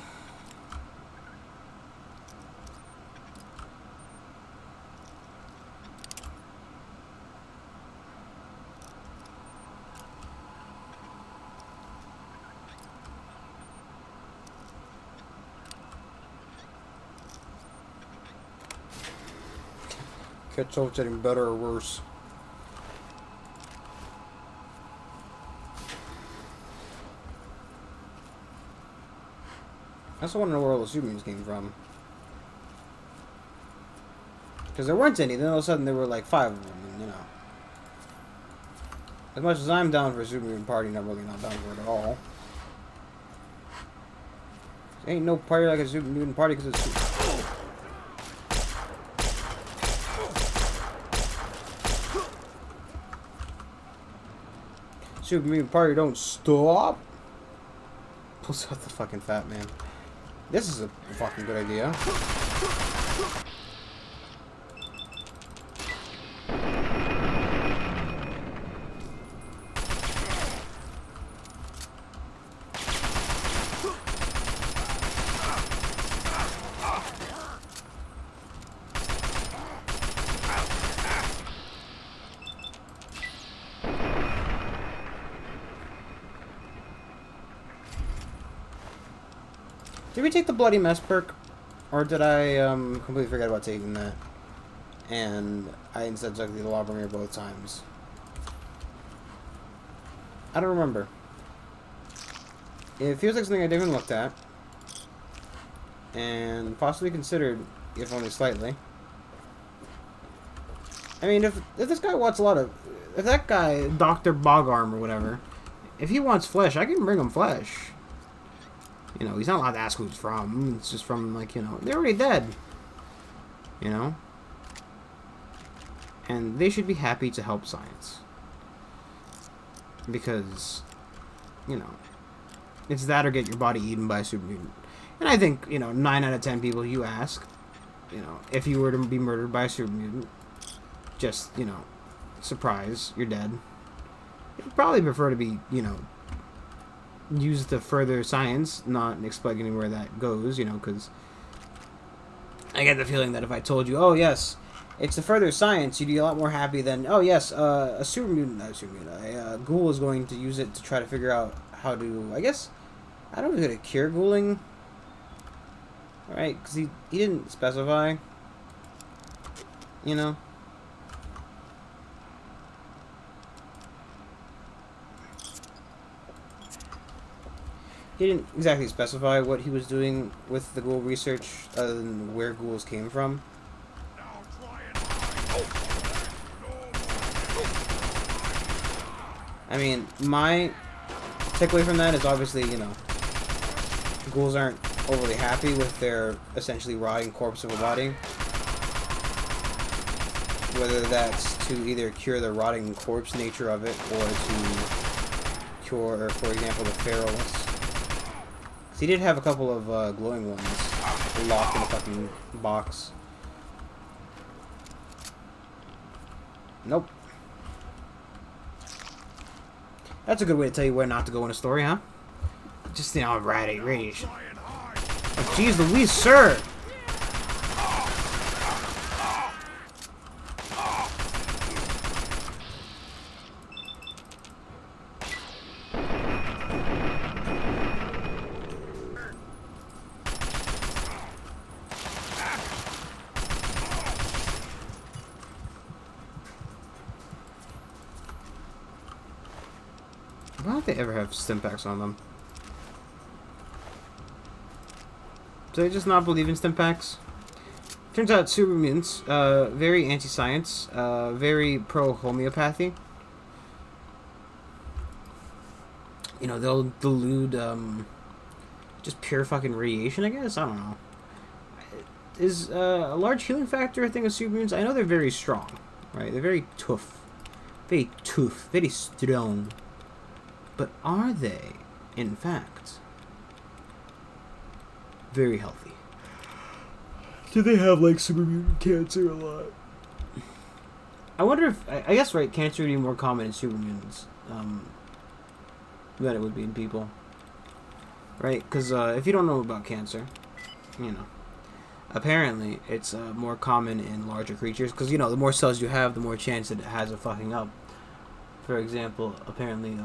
Catch up getting better or worse. I also want to know where all the supermutants came from. Because there weren't any, then all of a sudden there were like 5 of them, and, you know. As much as I'm down for a supermutant party, I'm really not down for it at all. There ain't no party like a supermutant party because it's super. Supermutant party don't stop. Pulls out the fucking fat man. This is a fucking good idea. Did we take the Bloody Mess perk? Or did I completely forget about taking that? And I instead took the Lawbringer both times. I don't remember. It feels like something I didn't looked at. And possibly considered, if only slightly. I mean, if this guy wants a lot of... If that guy, Dr. Bogarm or whatever, if he wants flesh, I can bring him flesh. You know, he's not allowed to ask who it's from. It's just from, like, you know, they're already dead. You know? And they should be happy to help science. Because, you know, it's that or get your body eaten by a super mutant. And I think, you know, 9 out of 10 people you ask, you know, if you were to be murdered by a super mutant, just, you know, surprise, you're dead. You'd probably prefer to be, you know, used to further science, not explaining where that goes, you know, because I get the feeling that if I told you, oh, yes, it's to further science, you'd be a lot more happy than, oh, yes, a ghoul is going to use it to try to figure out how to, I guess, I don't know, to cure ghouling, right, because he didn't specify, you know. He didn't exactly specify what he was doing with the ghoul research, other than where ghouls came from. I mean, my takeaway from that is obviously, you know, ghouls aren't overly happy with their essentially rotting corpse of a body. Whether that's to either cure the rotting corpse nature of it, or to cure, for example, the ferals. He did have a couple of glowing ones locked in a fucking box. Nope. That's a good way to tell you where not to go in a story, huh? Just, you know, radiation. Oh, jeez Louise, sir! Why don't they ever have Stimpaks on them? Do they just not believe in Stimpaks? Turns out super mutants, very anti-science, very pro-homeopathy. You know, they'll delude, just pure fucking radiation, I guess? I don't know. Is a large healing factor a thing of super mutants? I know they're very strong, right? They're very tough. Very tough, very strong. But are they, in fact, very healthy? Do they have, like, super mutant cancer a lot? I wonder if, I guess, right, cancer would be more common in super mutants than it would be in people. Right? Because if you don't know about cancer, you know, apparently it's more common in larger creatures. Because, you know, the more cells you have, the more chance that it has of fucking up. For example, apparently,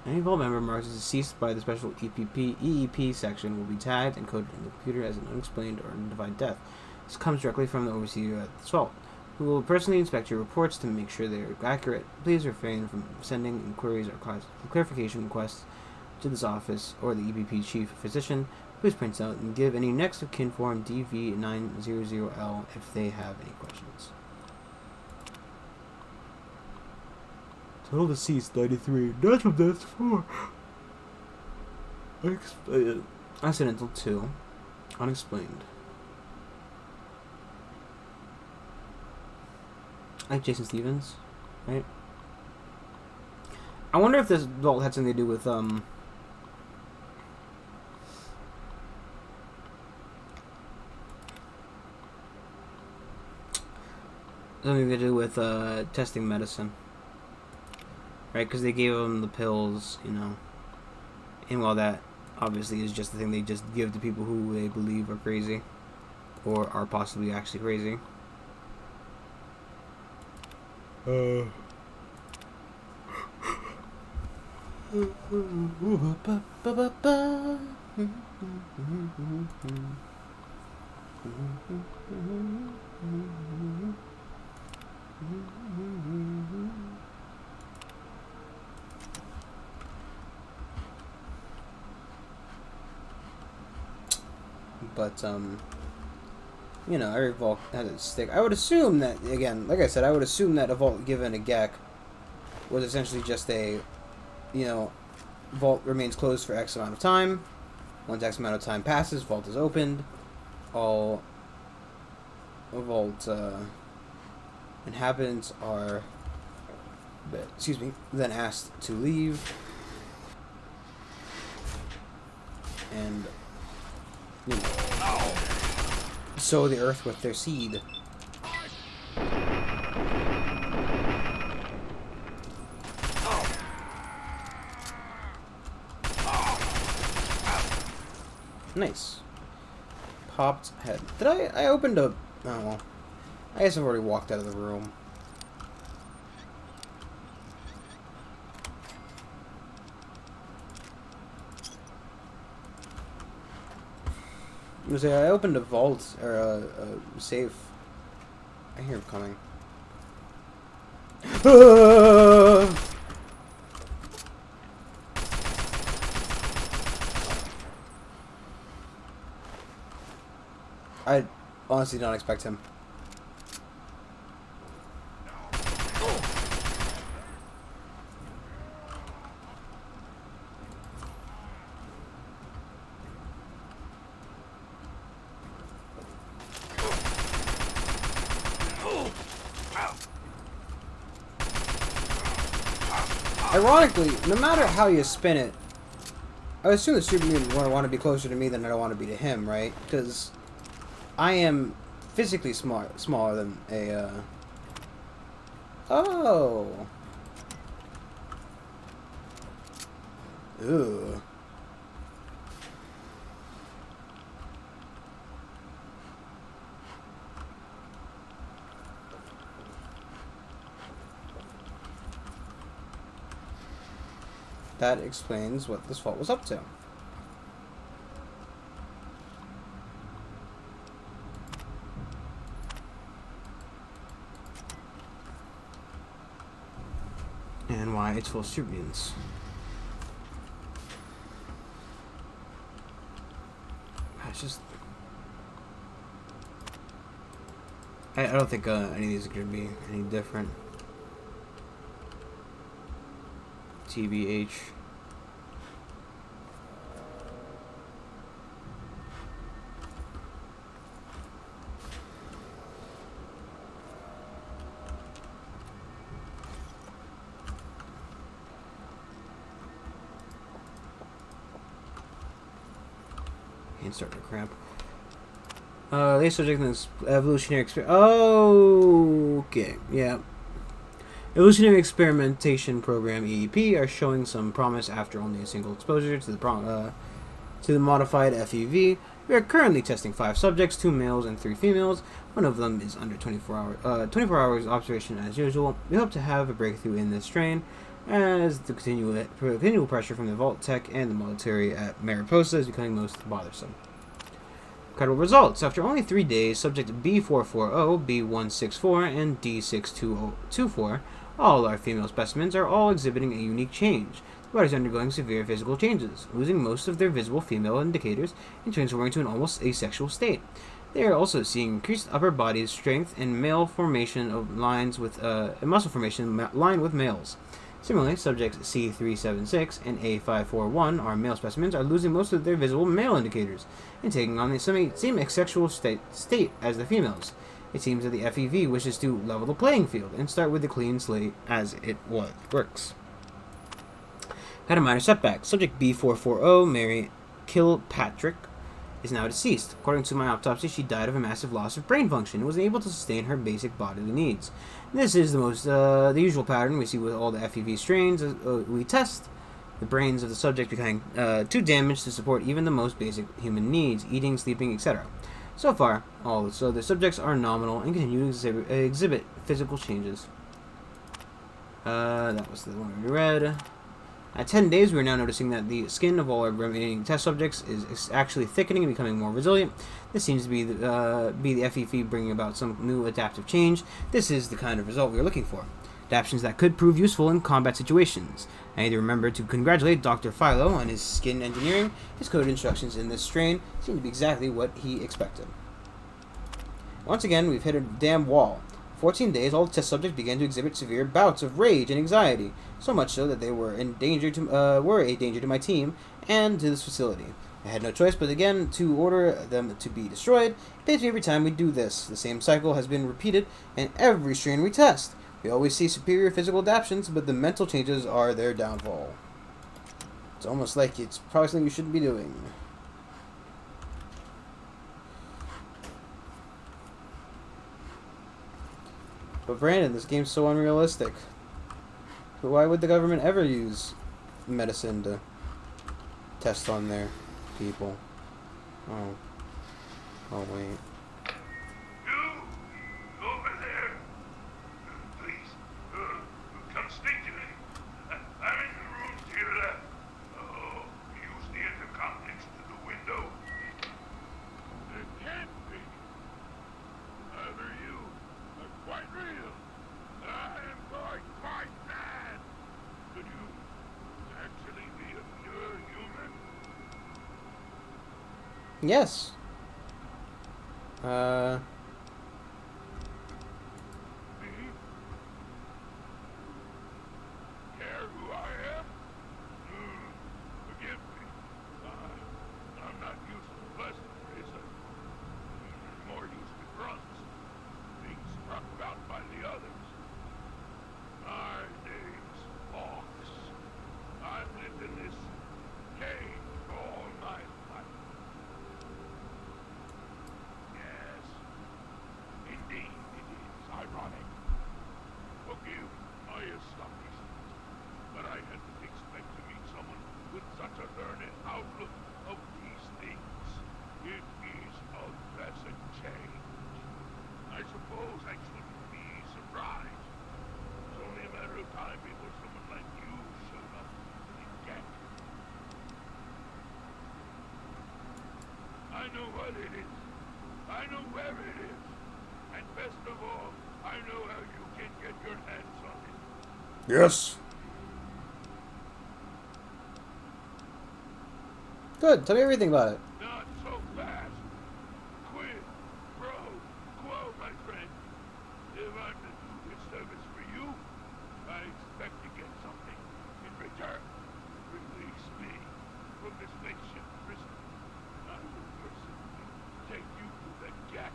any vault member marked as deceased by the special EEP section will be tagged and coded in the computer as an unexplained or unidentified death. This comes directly from the overseer at the vault, who will personally inspect your reports to make sure they are accurate. Please refrain from sending inquiries or clarification requests to this office or the EPP chief physician. Please print out and give any next of kin form DV900L if they have any questions. Total deceased 93. Natural deaths 4. Accidental 2. Unexplained. Like Jason Stevens, right? I wonder if this vault had something to do with something to do with testing medicine. Right, because they gave them the pills, you know. And while that obviously is just the thing they just give to people who they believe are crazy. Or are possibly actually crazy. But, you know, every vault has its stick. I would assume that, again, like I said, I would assume that a vault given a GECK was essentially just a, you know, vault remains closed for X amount of time. Once X amount of time passes, vault is opened. All vault inhabitants are, excuse me, then asked to leave. And, you know, sow the earth with their seed. Nice. Popped head. Did I opened a... Oh, well. I guess I've already walked out of the room. I opened a vault, or a safe. I hear him coming. I honestly don't expect him. Ironically, no matter how you spin it, I assume the super mutant would want to be closer to me than I want to be to him, right? Because I am physically smaller than a, Oh! Ooh. That explains what this fault was up to. And why it's full of super mutants. It's just... I don't think any of these are going to be any different. TBH. Hands starting to cramp. They subject this evolutionary experiment. Oh, okay, yeah. Evolutionary Experimentation Program (EEP) are showing some promise after only a single exposure to the modified FEV. We are currently testing 5 subjects, 2 males and 3 females. One of them is under 24 hours observation as usual. We hope to have a breakthrough in this strain, as the continual pressure from the Vault Tech and the military at Mariposa is becoming most bothersome. Incredible results. After only 3 days, subject B440, B164, and D6224, all our female specimens, are all exhibiting a unique change. The body is undergoing severe physical changes, losing most of their visible female indicators and transforming to an almost asexual state. They are also seeing increased upper body strength and male formation of lines with muscle formation lined with males. Similarly, subjects C376 and A541, our male specimens, are losing most of their visible male indicators and taking on the same asexual state as the females. It seems that the FEV wishes to level the playing field and start with a clean slate as it works. Had a minor setback. Subject B440, Mary Kilpatrick, is now deceased. According to my autopsy, she died of a massive loss of brain function and was unable to sustain her basic bodily needs. This is the usual pattern we see with all the FEV strains we test. The brains of the subject becoming too damaged to support even the most basic human needs, eating, sleeping, etc. So far, all the other subjects are nominal and continue to exhibit physical changes. That was the one we read. At 10 days, we are now noticing that the skin of all our remaining test subjects is actually thickening and becoming more resilient. This seems to be the FEV bringing about some new adaptive change. This is the kind of result we are looking for. Adaptations that could prove useful in combat situations. I need to remember to congratulate Dr. Philo on his skin engineering. His code instructions in this strain seem to be exactly what he expected. Once again, we've hit a damn wall. 14 days, all the test subjects began to exhibit severe bouts of rage and anxiety, so much so that they were a danger to my team and to this facility. I had no choice but again to order them to be destroyed. It pains me every time we do this. The same cycle has been repeated in every strain we test. We always see superior physical adaptations, but the mental changes are their downfall. It's almost like it's probably something you shouldn't be doing. But Brandon, this game's so unrealistic. But why would the government ever use medicine to test on their people? Oh wait. You over there, please, come speak to me. I'm in the room to your left. Oh, use the intercom next to the window. It can't be. Either you are quite real. I am going quite mad. Could you actually be a pure human? Yes. Me? Care who I am? Forgive me. I'm not used to pleasantries. I'm more used to grunts. Being struck out by the others. My name's Fox. I've lived in this cage all my life. Yes. Indeed, it is ironic. Forgive my astonishment, but I hadn't expected to meet someone with such a learned outlook of these things. It is a pleasant change. I suppose I shouldn't be surprised. It's only a matter of time before someone like you showed up in debt. I know what it is. I know where it is. And best of all, I know how you can get your hands on it. Yes. Good. Tell me everything about it. Not so fast. Quid pro quo, my friend. If I'm to do this service for you, I expect to get something in return. Release me from this makeshift prison. I will personally take you to the GAC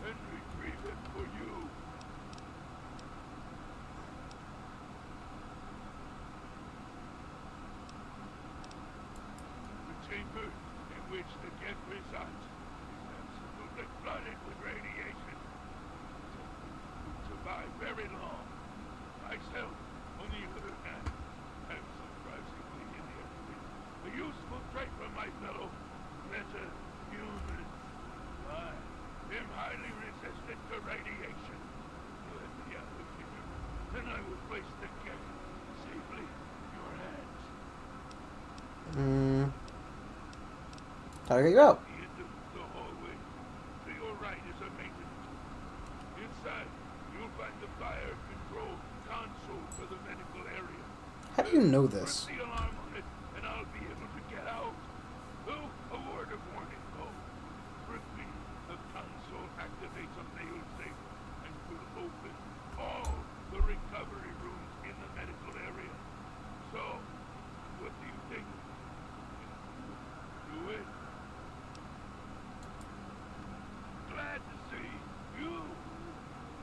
and retrieve it for you. The chamber in which the GAC resides is absolutely flooded with radiation. It survive very long. Myself, on the other hand, am surprisingly inherently a useful trait for my fellow meta-human. I am highly resistant to radiation. Let me out of here, and I will place the GAC safely in your hands. How do I get you out? The end of the hallway to your right is a maintenance room. Inside, you'll find the fire control console for the medical area. How do you know this? Press the alarm on it, and I'll be able to get out. Though, a word of warning, though. Strictly, the console activates a fail-safe and will open all the recovery rooms in the medical area. So, what do you think? Do it? Glad to see you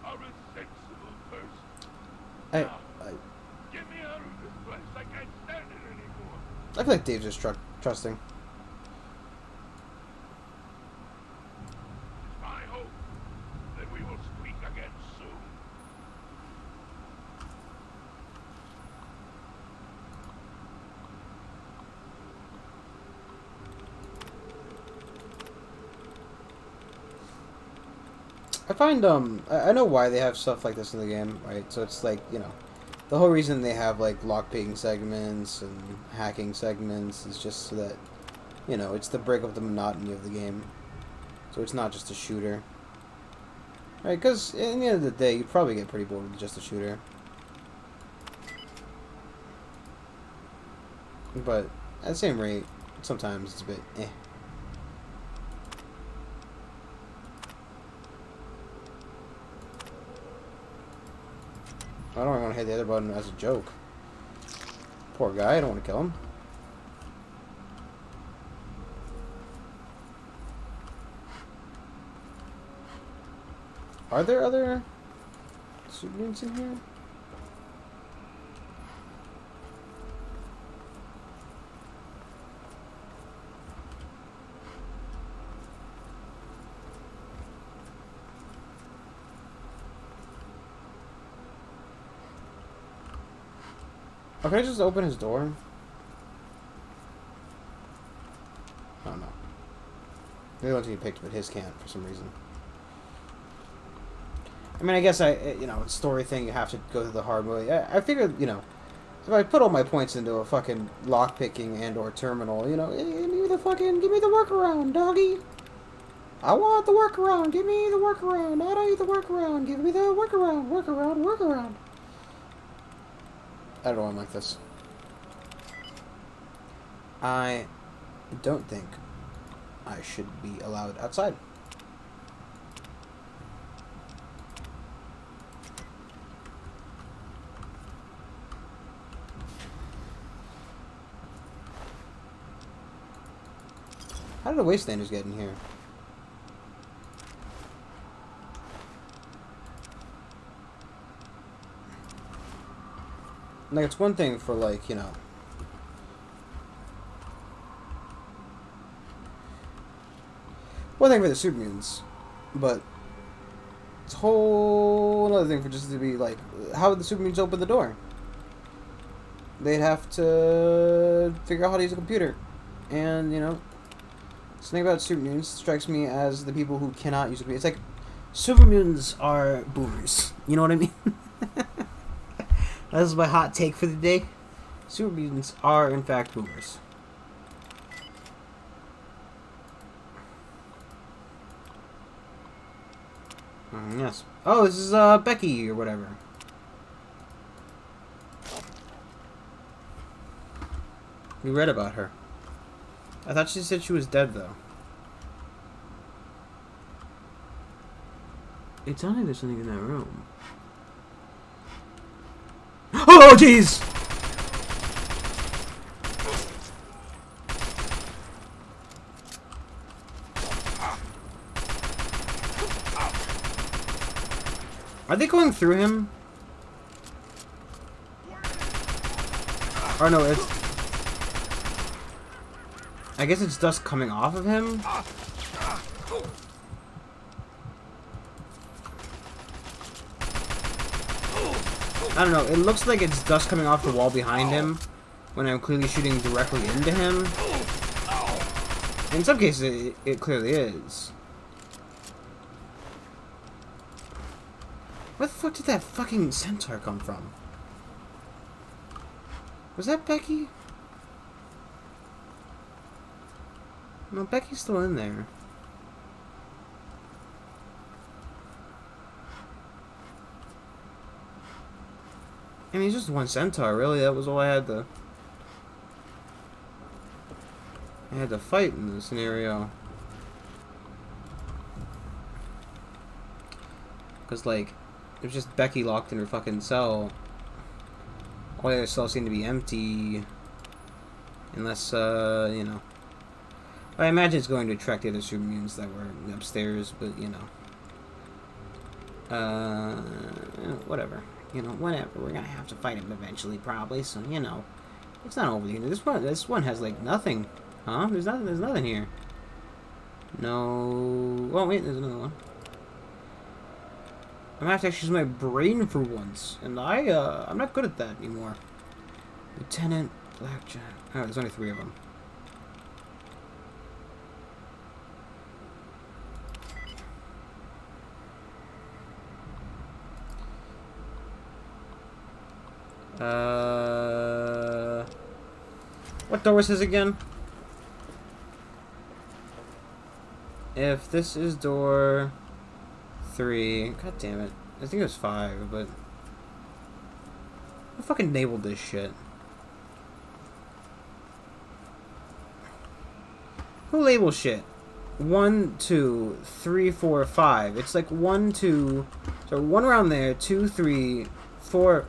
are a sensible person. Now, get me out of this place. I can't stand it anymore. I feel like Dave's just trusting. It's my hope that we will speak again soon. I find, I know why they have stuff like this in the game, right? So it's like, you know, the whole reason they have, like, lockpicking segments and hacking segments is just so that, you know, it's to break up the monotony of the game. So it's not just a shooter. Right, because at the end of the day, you'd probably get pretty bored with just a shooter. But at the same rate, sometimes it's a bit eh. I don't want to hit the other button as a joke. Poor guy, I don't want to kill him. Are there other students in here? Oh, can I just open his door? Oh no. The other ones can be picked, but his can't for some reason. I mean, I guess you know, it's a story thing, you have to go through the hard way. I figured, you know, if I put all my points into a fucking lockpicking and or terminal, you know, give me the workaround, doggy. I want the workaround, give me the workaround, I don't need the workaround, give me the workaround. I don't know why I'm like this. I don't think I should be allowed outside. How did the Wastelanders get in here? Like, it's one thing for, like, you know... One thing for the super mutants, but... It's a whole other thing for just to be, like... How would the super mutants open the door? They'd have to figure out how to use a computer. And, you know... Something about super mutants strikes me as the people who cannot use a computer. It's like... Super mutants are boomers. You know what I mean? This is my hot take for the day. Super mutants are, in fact, boomers. Yes. Oh, this is Becky or whatever. We read about her. I thought she said she was dead, though. It sounds like there's something in that room. Oh, jeez! Are they going through him? Or no, it's... I guess it's dust coming off of him? I don't know, it looks like it's dust coming off the wall behind him when I'm clearly shooting directly into him. In some cases, it clearly is. Where the fuck did that fucking centaur come from? Was that Becky? No, Becky's still in there. I mean, it's just one centaur, really. That was all I had to fight in this scenario. Because, like, it was just Becky locked in her fucking cell. All the other cells seem to be empty. Unless, you know. I imagine it's going to attract the other super mutants that were upstairs, but, you know. Whatever. You know, whatever. We're gonna have to fight him eventually, probably. So, you know, it's not over here. This one has like nothing, huh? There's nothing here. No. Oh wait, there's another one. I'm gonna have to actually use my brain for once, and I'm not good at that anymore. Lieutenant Blackjack. Oh, there's only 3 of them. What door was his again? If this is door 3, god damn it. I think it was 5, but who fucking enabled this shit? Who labels shit? 1, 2, 3, 4, 5. It's like 1, 2, so 1 around there, 2, 3, 4,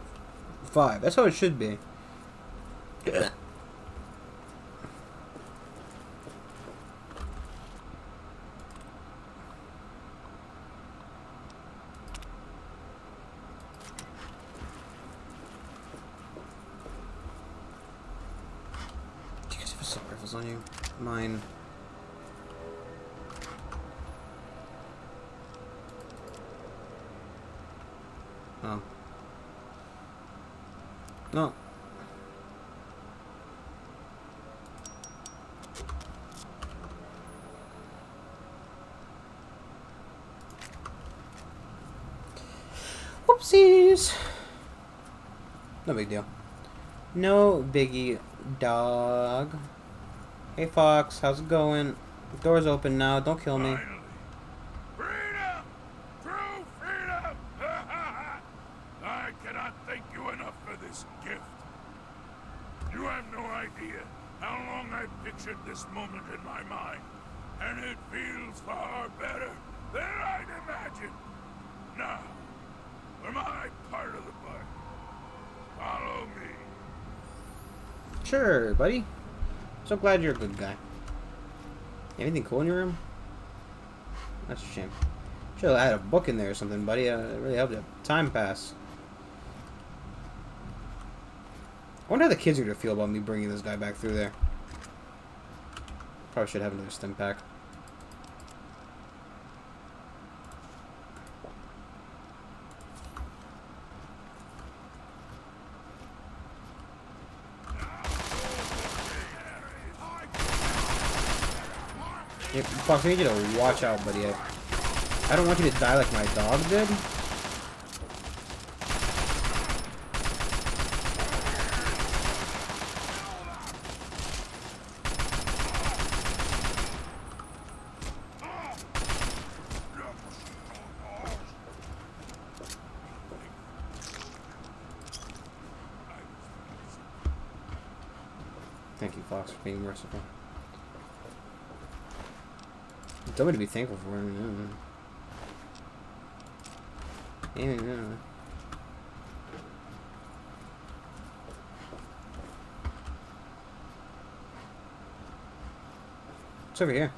5. That's how it should be. Do you guys have assault rifles on you? Mine. Oh. No. Whoopsies. No big deal. No biggie, dog. Hey, Fox. How's it going? The door's open now. Don't kill me. Freedom! True freedom! I cannot thank you enough for this gift. You have no idea how long I've pictured this moment in my mind, and it feels far better than I'd imagined. Now, for my part of the bargain, follow me. Sure, buddy. So glad you're a good guy. Anything cool in your room? That's a shame. Should have had a book in there or something, buddy. It really helped you. Time pass. I wonder how the kids are going to feel about me bringing this guy back through there. Probably should have another stim pack. Yeah, Fox, I need you to watch out, buddy. I don't want you to die like my dog did. Thank you, Fox, for being merciful. Tell me to be thankful for him. Yeah. It's over here.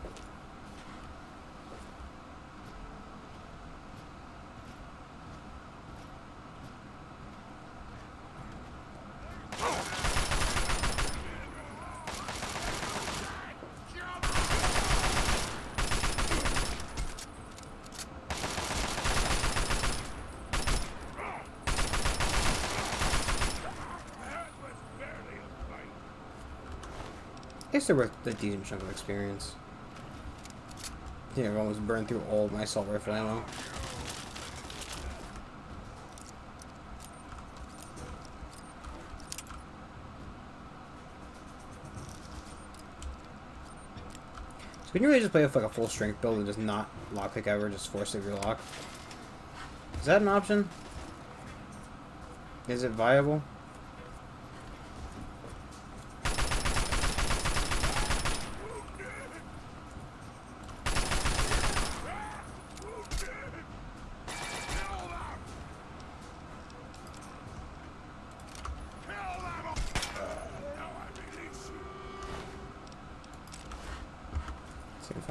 I guess they're worth a decent chunk of experience. I think I've almost burned through all of my assault rifle ammo. So can you really just play with like a full strength build and just not lockpick ever, just force the relock? Is that an option? Is it viable?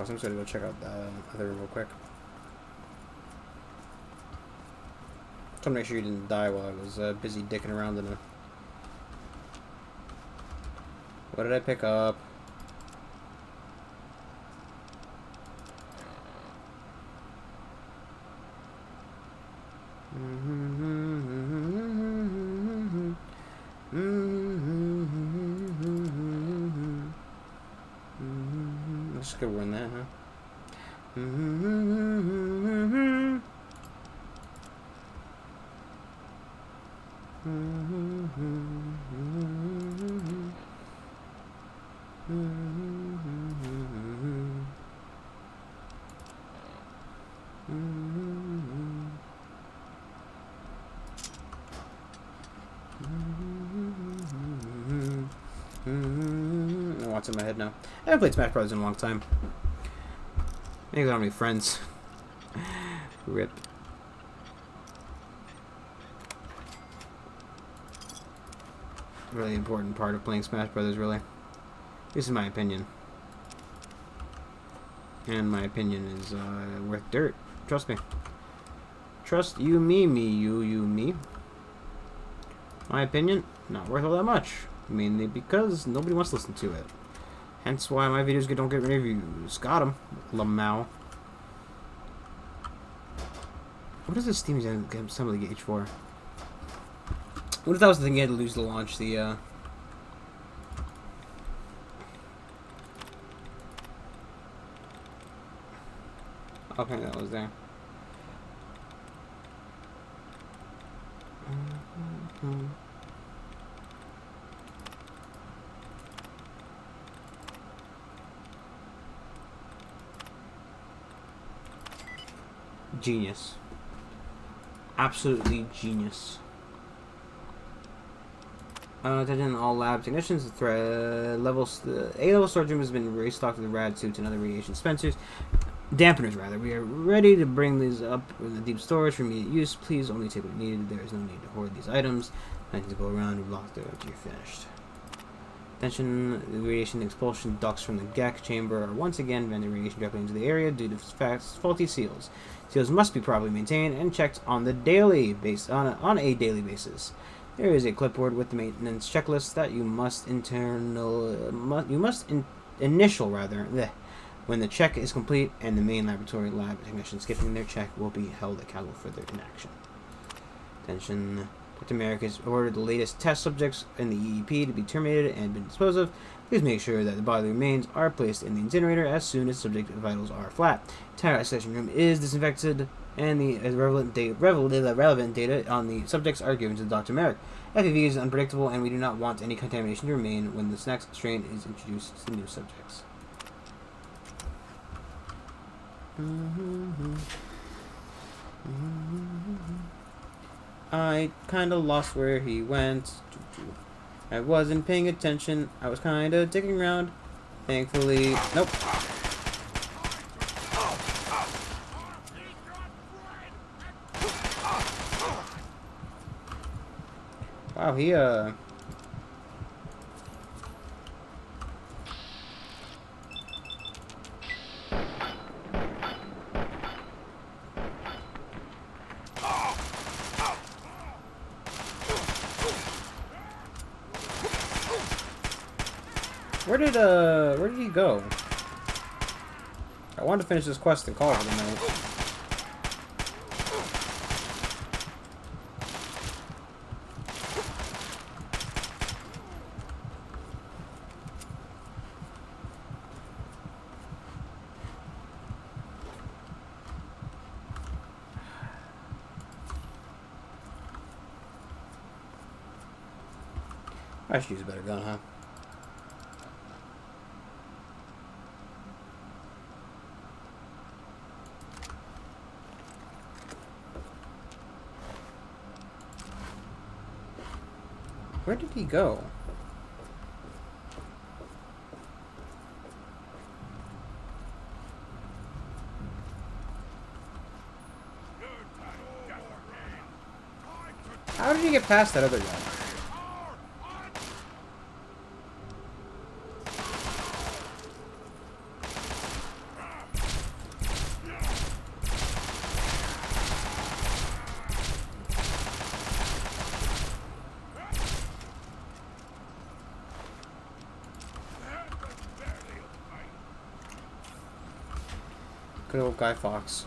I'm just gonna go check out the other room real quick. Just to make sure you didn't die while I was busy dicking around in a... What did I pick up? That's a good one, that, huh? What's in my head now? I haven't played Smash Bros. In a long time. Maybe I don't have any friends. Rip. Really important part of playing Smash Brothers, really. This is my opinion. And my opinion is worth dirt. Trust me. Trust you, me, you, me. My opinion, not worth all that much. Mainly because nobody wants to listen to it. Hence why my videos don't get reviews. Got him, Lamau. What does this Steam get some of the gauge for? What if that was the thing you had to lose to launch the, Okay, that was there. Genius. Absolutely genius. Attention all lab technicians. Levels. The A-level storage room has been restocked with rad suits and other radiation dispensers. Dampeners, rather. We are ready to bring these up in the deep storage for immediate use. Please only take what needed. There is no need to hoard these items. I need to go around and lock them after you're finished. Attention, the radiation expulsion ducts from the GEC chamber are once again venting radiation directly into the area due to faulty seals. Seals must be properly maintained and checked on a daily basis. There is a clipboard with the maintenance checklist that you must initial when the check is complete, and the main laboratory lab technicians skipping their check will be held accountable for their inaction. Attention. Dr. Merrick has ordered the latest test subjects in the EEP to be terminated and been disposed of. Please make sure that the bodily remains are placed in the incinerator as soon as subject vitals are flat. Entire isolation room is disinfected, and the relevant data on the subjects are given to Dr. Merrick. FEV is unpredictable, and we do not want any contamination to remain when this next strain is introduced to new subjects. I kinda lost where he went. I wasn't paying attention. I was kinda digging around. Thankfully, nope. Wow, he where did he go? I wanted to finish this quest and call it a night. I should use a better gun, huh? Where did he go? How did he get past that other guy? Good old Guy Fawkes.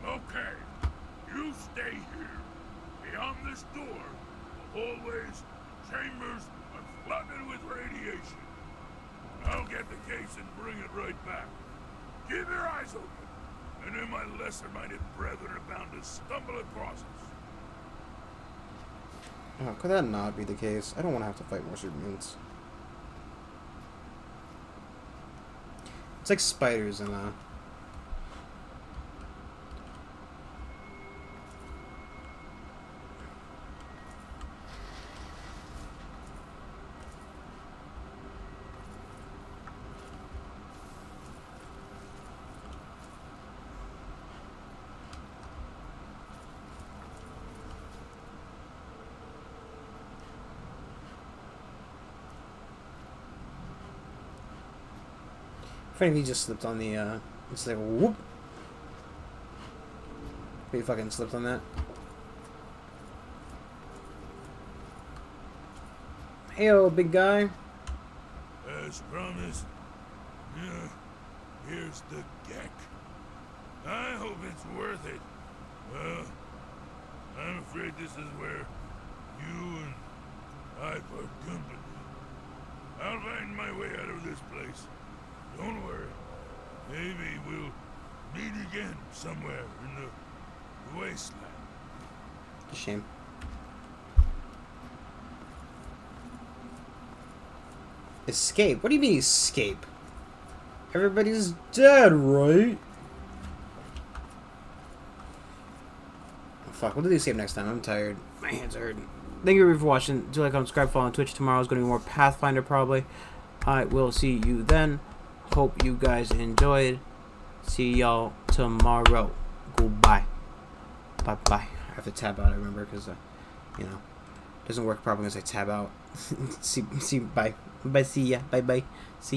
Okay, you stay here. Beyond this door, the hallways, chambers are flooded with radiation. I'll get the case and bring it right back. Keep your eyes open. I know my lesser-minded brethren are bound to stumble across us. Oh, could that not be the case? I don't want to have to fight more supermutants. It's like spiders in a... Funny if he just slipped on the, it's like, whoop. He fucking slipped on that. Heyo, big guy. As promised, here's the GEC. I hope it's worth it. Well, I'm afraid this is where you and I part company. I'll find my way out of this place. Don't worry. Maybe we'll meet again somewhere in the wasteland. Shame. Escape? What do you mean escape? Everybody's dead, right? Oh, fuck, we'll do the same next time. I'm tired. My hands are hurting. Thank you for watching. Do like, comment, subscribe, follow on Twitch. Tomorrow's going to be more Pathfinder, probably. I will see you then. Hope you guys enjoyed. See y'all tomorrow. Goodbye. Bye-bye. I have to tab out, I remember, because, you know, it doesn't work properly as I tab out. see, bye. Bye, see ya. Bye-bye. See ya.